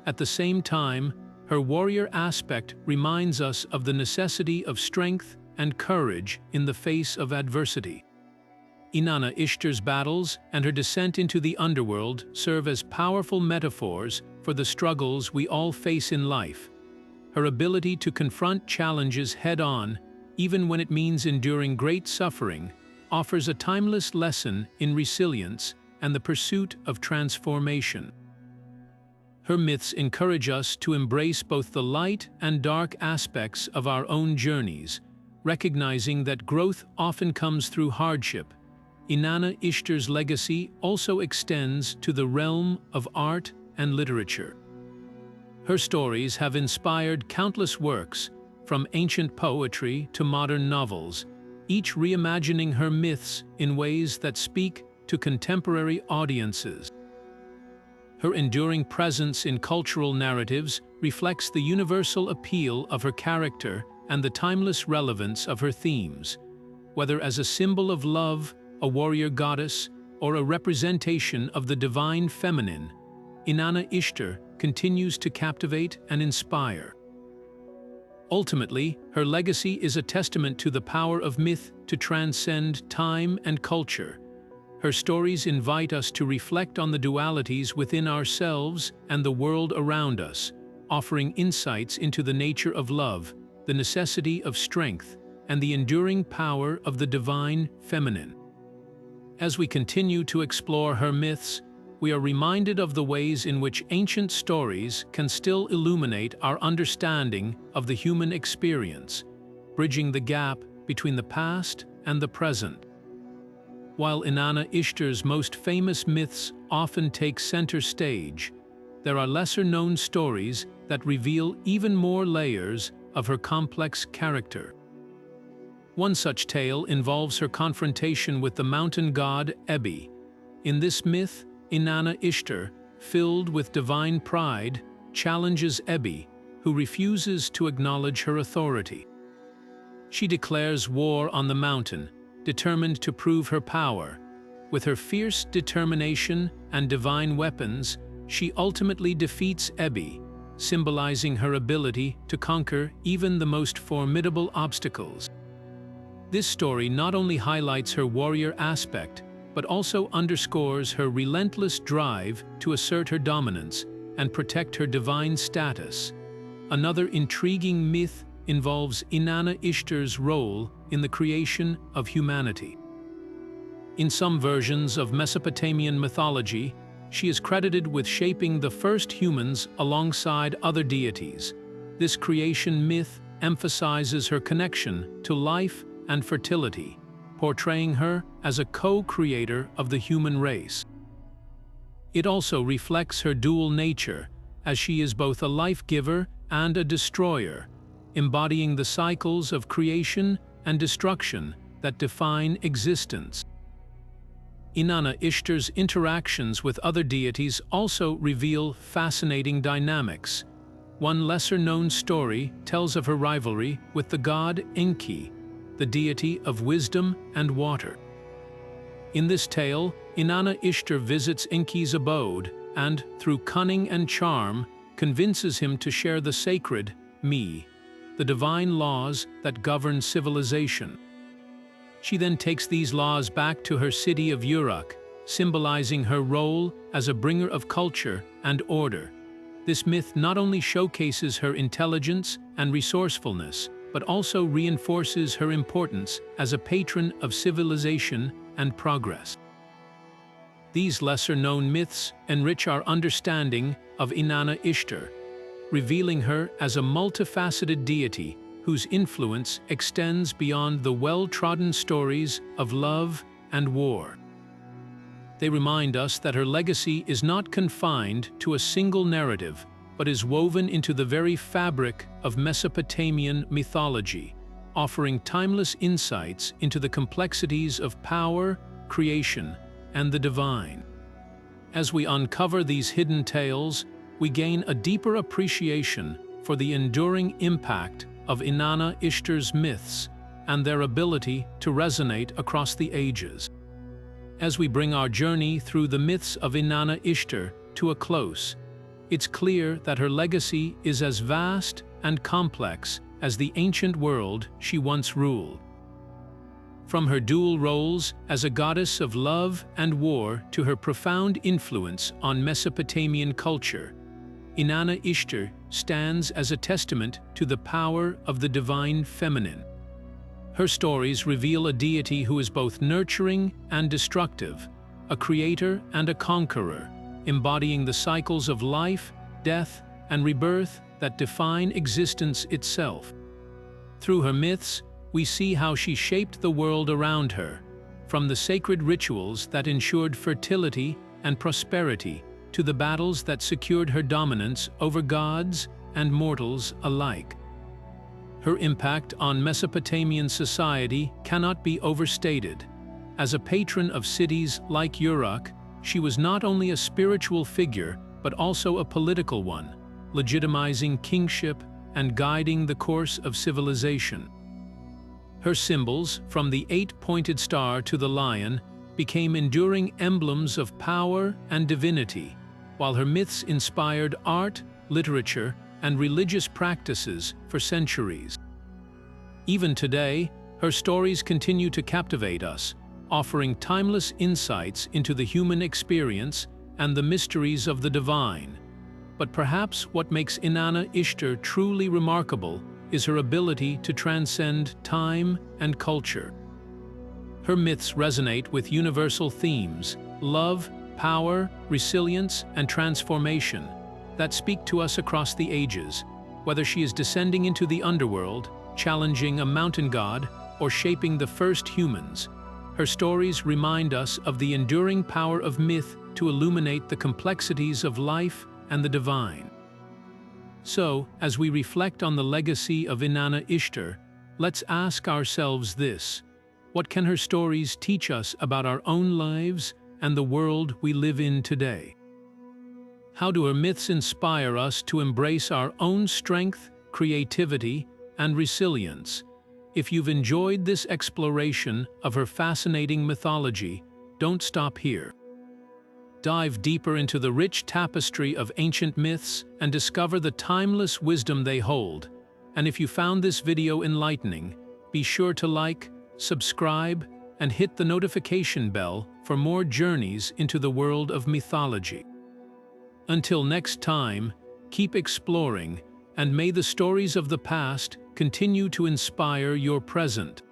S1: At the same time, her warrior aspect reminds us of the necessity of strength and courage in the face of adversity. Inanna-Ishtar's battles and her descent into the underworld serve as powerful metaphors for the struggles we all face in life. Her ability to confront challenges head-on, even when it means enduring great suffering, offers a timeless lesson in resilience and the pursuit of transformation. Her myths encourage us to embrace both the light and dark aspects of our own journeys, recognizing that growth often comes through hardship. Inanna-Ishtar's legacy also extends to the realm of art and literature. Her stories have inspired countless works, from ancient poetry to modern novels, each reimagining her myths in ways that speak to contemporary audiences. Her enduring presence in cultural narratives reflects the universal appeal of her character and the timeless relevance of her themes. Whether as a symbol of love, a warrior goddess, or a representation of the divine feminine, Inanna-Ishtar continues to captivate and inspire. Ultimately, her legacy is a testament to the power of myth to transcend time and culture. Her stories invite us to reflect on the dualities within ourselves and the world around us, offering insights into the nature of love, the necessity of strength, and the enduring power of the divine feminine. As we continue to explore her myths, we are reminded of the ways in which ancient stories can still illuminate our understanding of the human experience, bridging the gap between the past and the present. While Inanna-Ishtar's most famous myths often take center stage, there are lesser-known stories that reveal even more layers of her complex character. One such tale involves her confrontation with the mountain god Ebi. In this myth, Inanna-Ishtar, filled with divine pride, challenges Ebi, who refuses to acknowledge her authority. She declares war on the mountain, determined to prove her power. With her fierce determination and divine weapons, she ultimately defeats Ebi, symbolizing her ability to conquer even the most formidable obstacles. This story not only highlights her warrior aspect, but also underscores her relentless drive to assert her dominance and protect her divine status. Another intriguing myth involves Inanna-Ishtar's role in the creation of humanity. In some versions of Mesopotamian mythology, she is credited with shaping the first humans alongside other deities. This creation myth emphasizes her connection to life and fertility, portraying her as a co-creator of the human race. It also reflects her dual nature, as she is both a life-giver and a destroyer, embodying the cycles of creation and destruction that define existence. Inanna-Ishtar's interactions with other deities also reveal fascinating dynamics. One lesser-known story tells of her rivalry with the god Enki, the deity of wisdom and water. In this tale, Inanna-Ishtar visits Enki's abode and, through cunning and charm, convinces him to share the sacred Me, the divine laws that govern civilization. She then takes these laws back to her city of Uruk, symbolizing her role as a bringer of culture and order. This myth not only showcases her intelligence and resourcefulness, but also reinforces her importance as a patron of civilization and progress. These lesser-known myths enrich our understanding of Inanna-Ishtar, revealing her as a multifaceted deity whose influence extends beyond the well-trodden stories of love and war. They remind us that her legacy is not confined to a single narrative, but is woven into the very fabric of Mesopotamian mythology, offering timeless insights into the complexities of power, creation, and the divine. As we uncover these hidden tales, we gain a deeper appreciation for the enduring impact of Inanna-Ishtar's myths and their ability to resonate across the ages. As we bring our journey through the myths of Inanna-Ishtar to a close, it's clear that her legacy is as vast and complex as the ancient world she once ruled. From her dual roles as a goddess of love and war to her profound influence on Mesopotamian culture, Inanna-Ishtar stands as a testament to the power of the divine feminine. Her stories reveal a deity who is both nurturing and destructive, a creator and a conqueror, embodying the cycles of life, death, and rebirth that define existence itself. Through her myths, we see how she shaped the world around her, from the sacred rituals that ensured fertility and prosperity to the battles that secured her dominance over gods and mortals alike. Her impact on Mesopotamian society cannot be overstated. As a patron of cities like Uruk, she was not only a spiritual figure but also a political one, legitimizing kingship and guiding the course of civilization. Her symbols, from the eight-pointed star to the lion, became enduring emblems of power and divinity, while her myths inspired art, literature, and religious practices for centuries. Even today, her stories continue to captivate us, offering timeless insights into the human experience and the mysteries of the divine. But perhaps what makes Inanna-Ishtar truly remarkable is her ability to transcend time and culture. Her myths resonate with universal themes: love, power, resilience, and transformation that speak to us across the ages, whether she is descending into the underworld, challenging a mountain god, or shaping the first humans. Her stories remind us of the enduring power of myth to illuminate the complexities of life and the divine. So, as we reflect on the legacy of Inanna-Ishtar, let's ask ourselves this: what can her stories teach us about our own lives and the world we live in today? How do her myths inspire us to embrace our own strength, creativity, and resilience? If you've enjoyed this exploration of her fascinating mythology, don't stop here. Dive deeper into the rich tapestry of ancient myths and discover the timeless wisdom they hold. And if you found this video enlightening, be sure to like, subscribe, and hit the notification bell for more journeys into the world of mythology. Until next time, keep exploring, and may the stories of the past continue to inspire your present.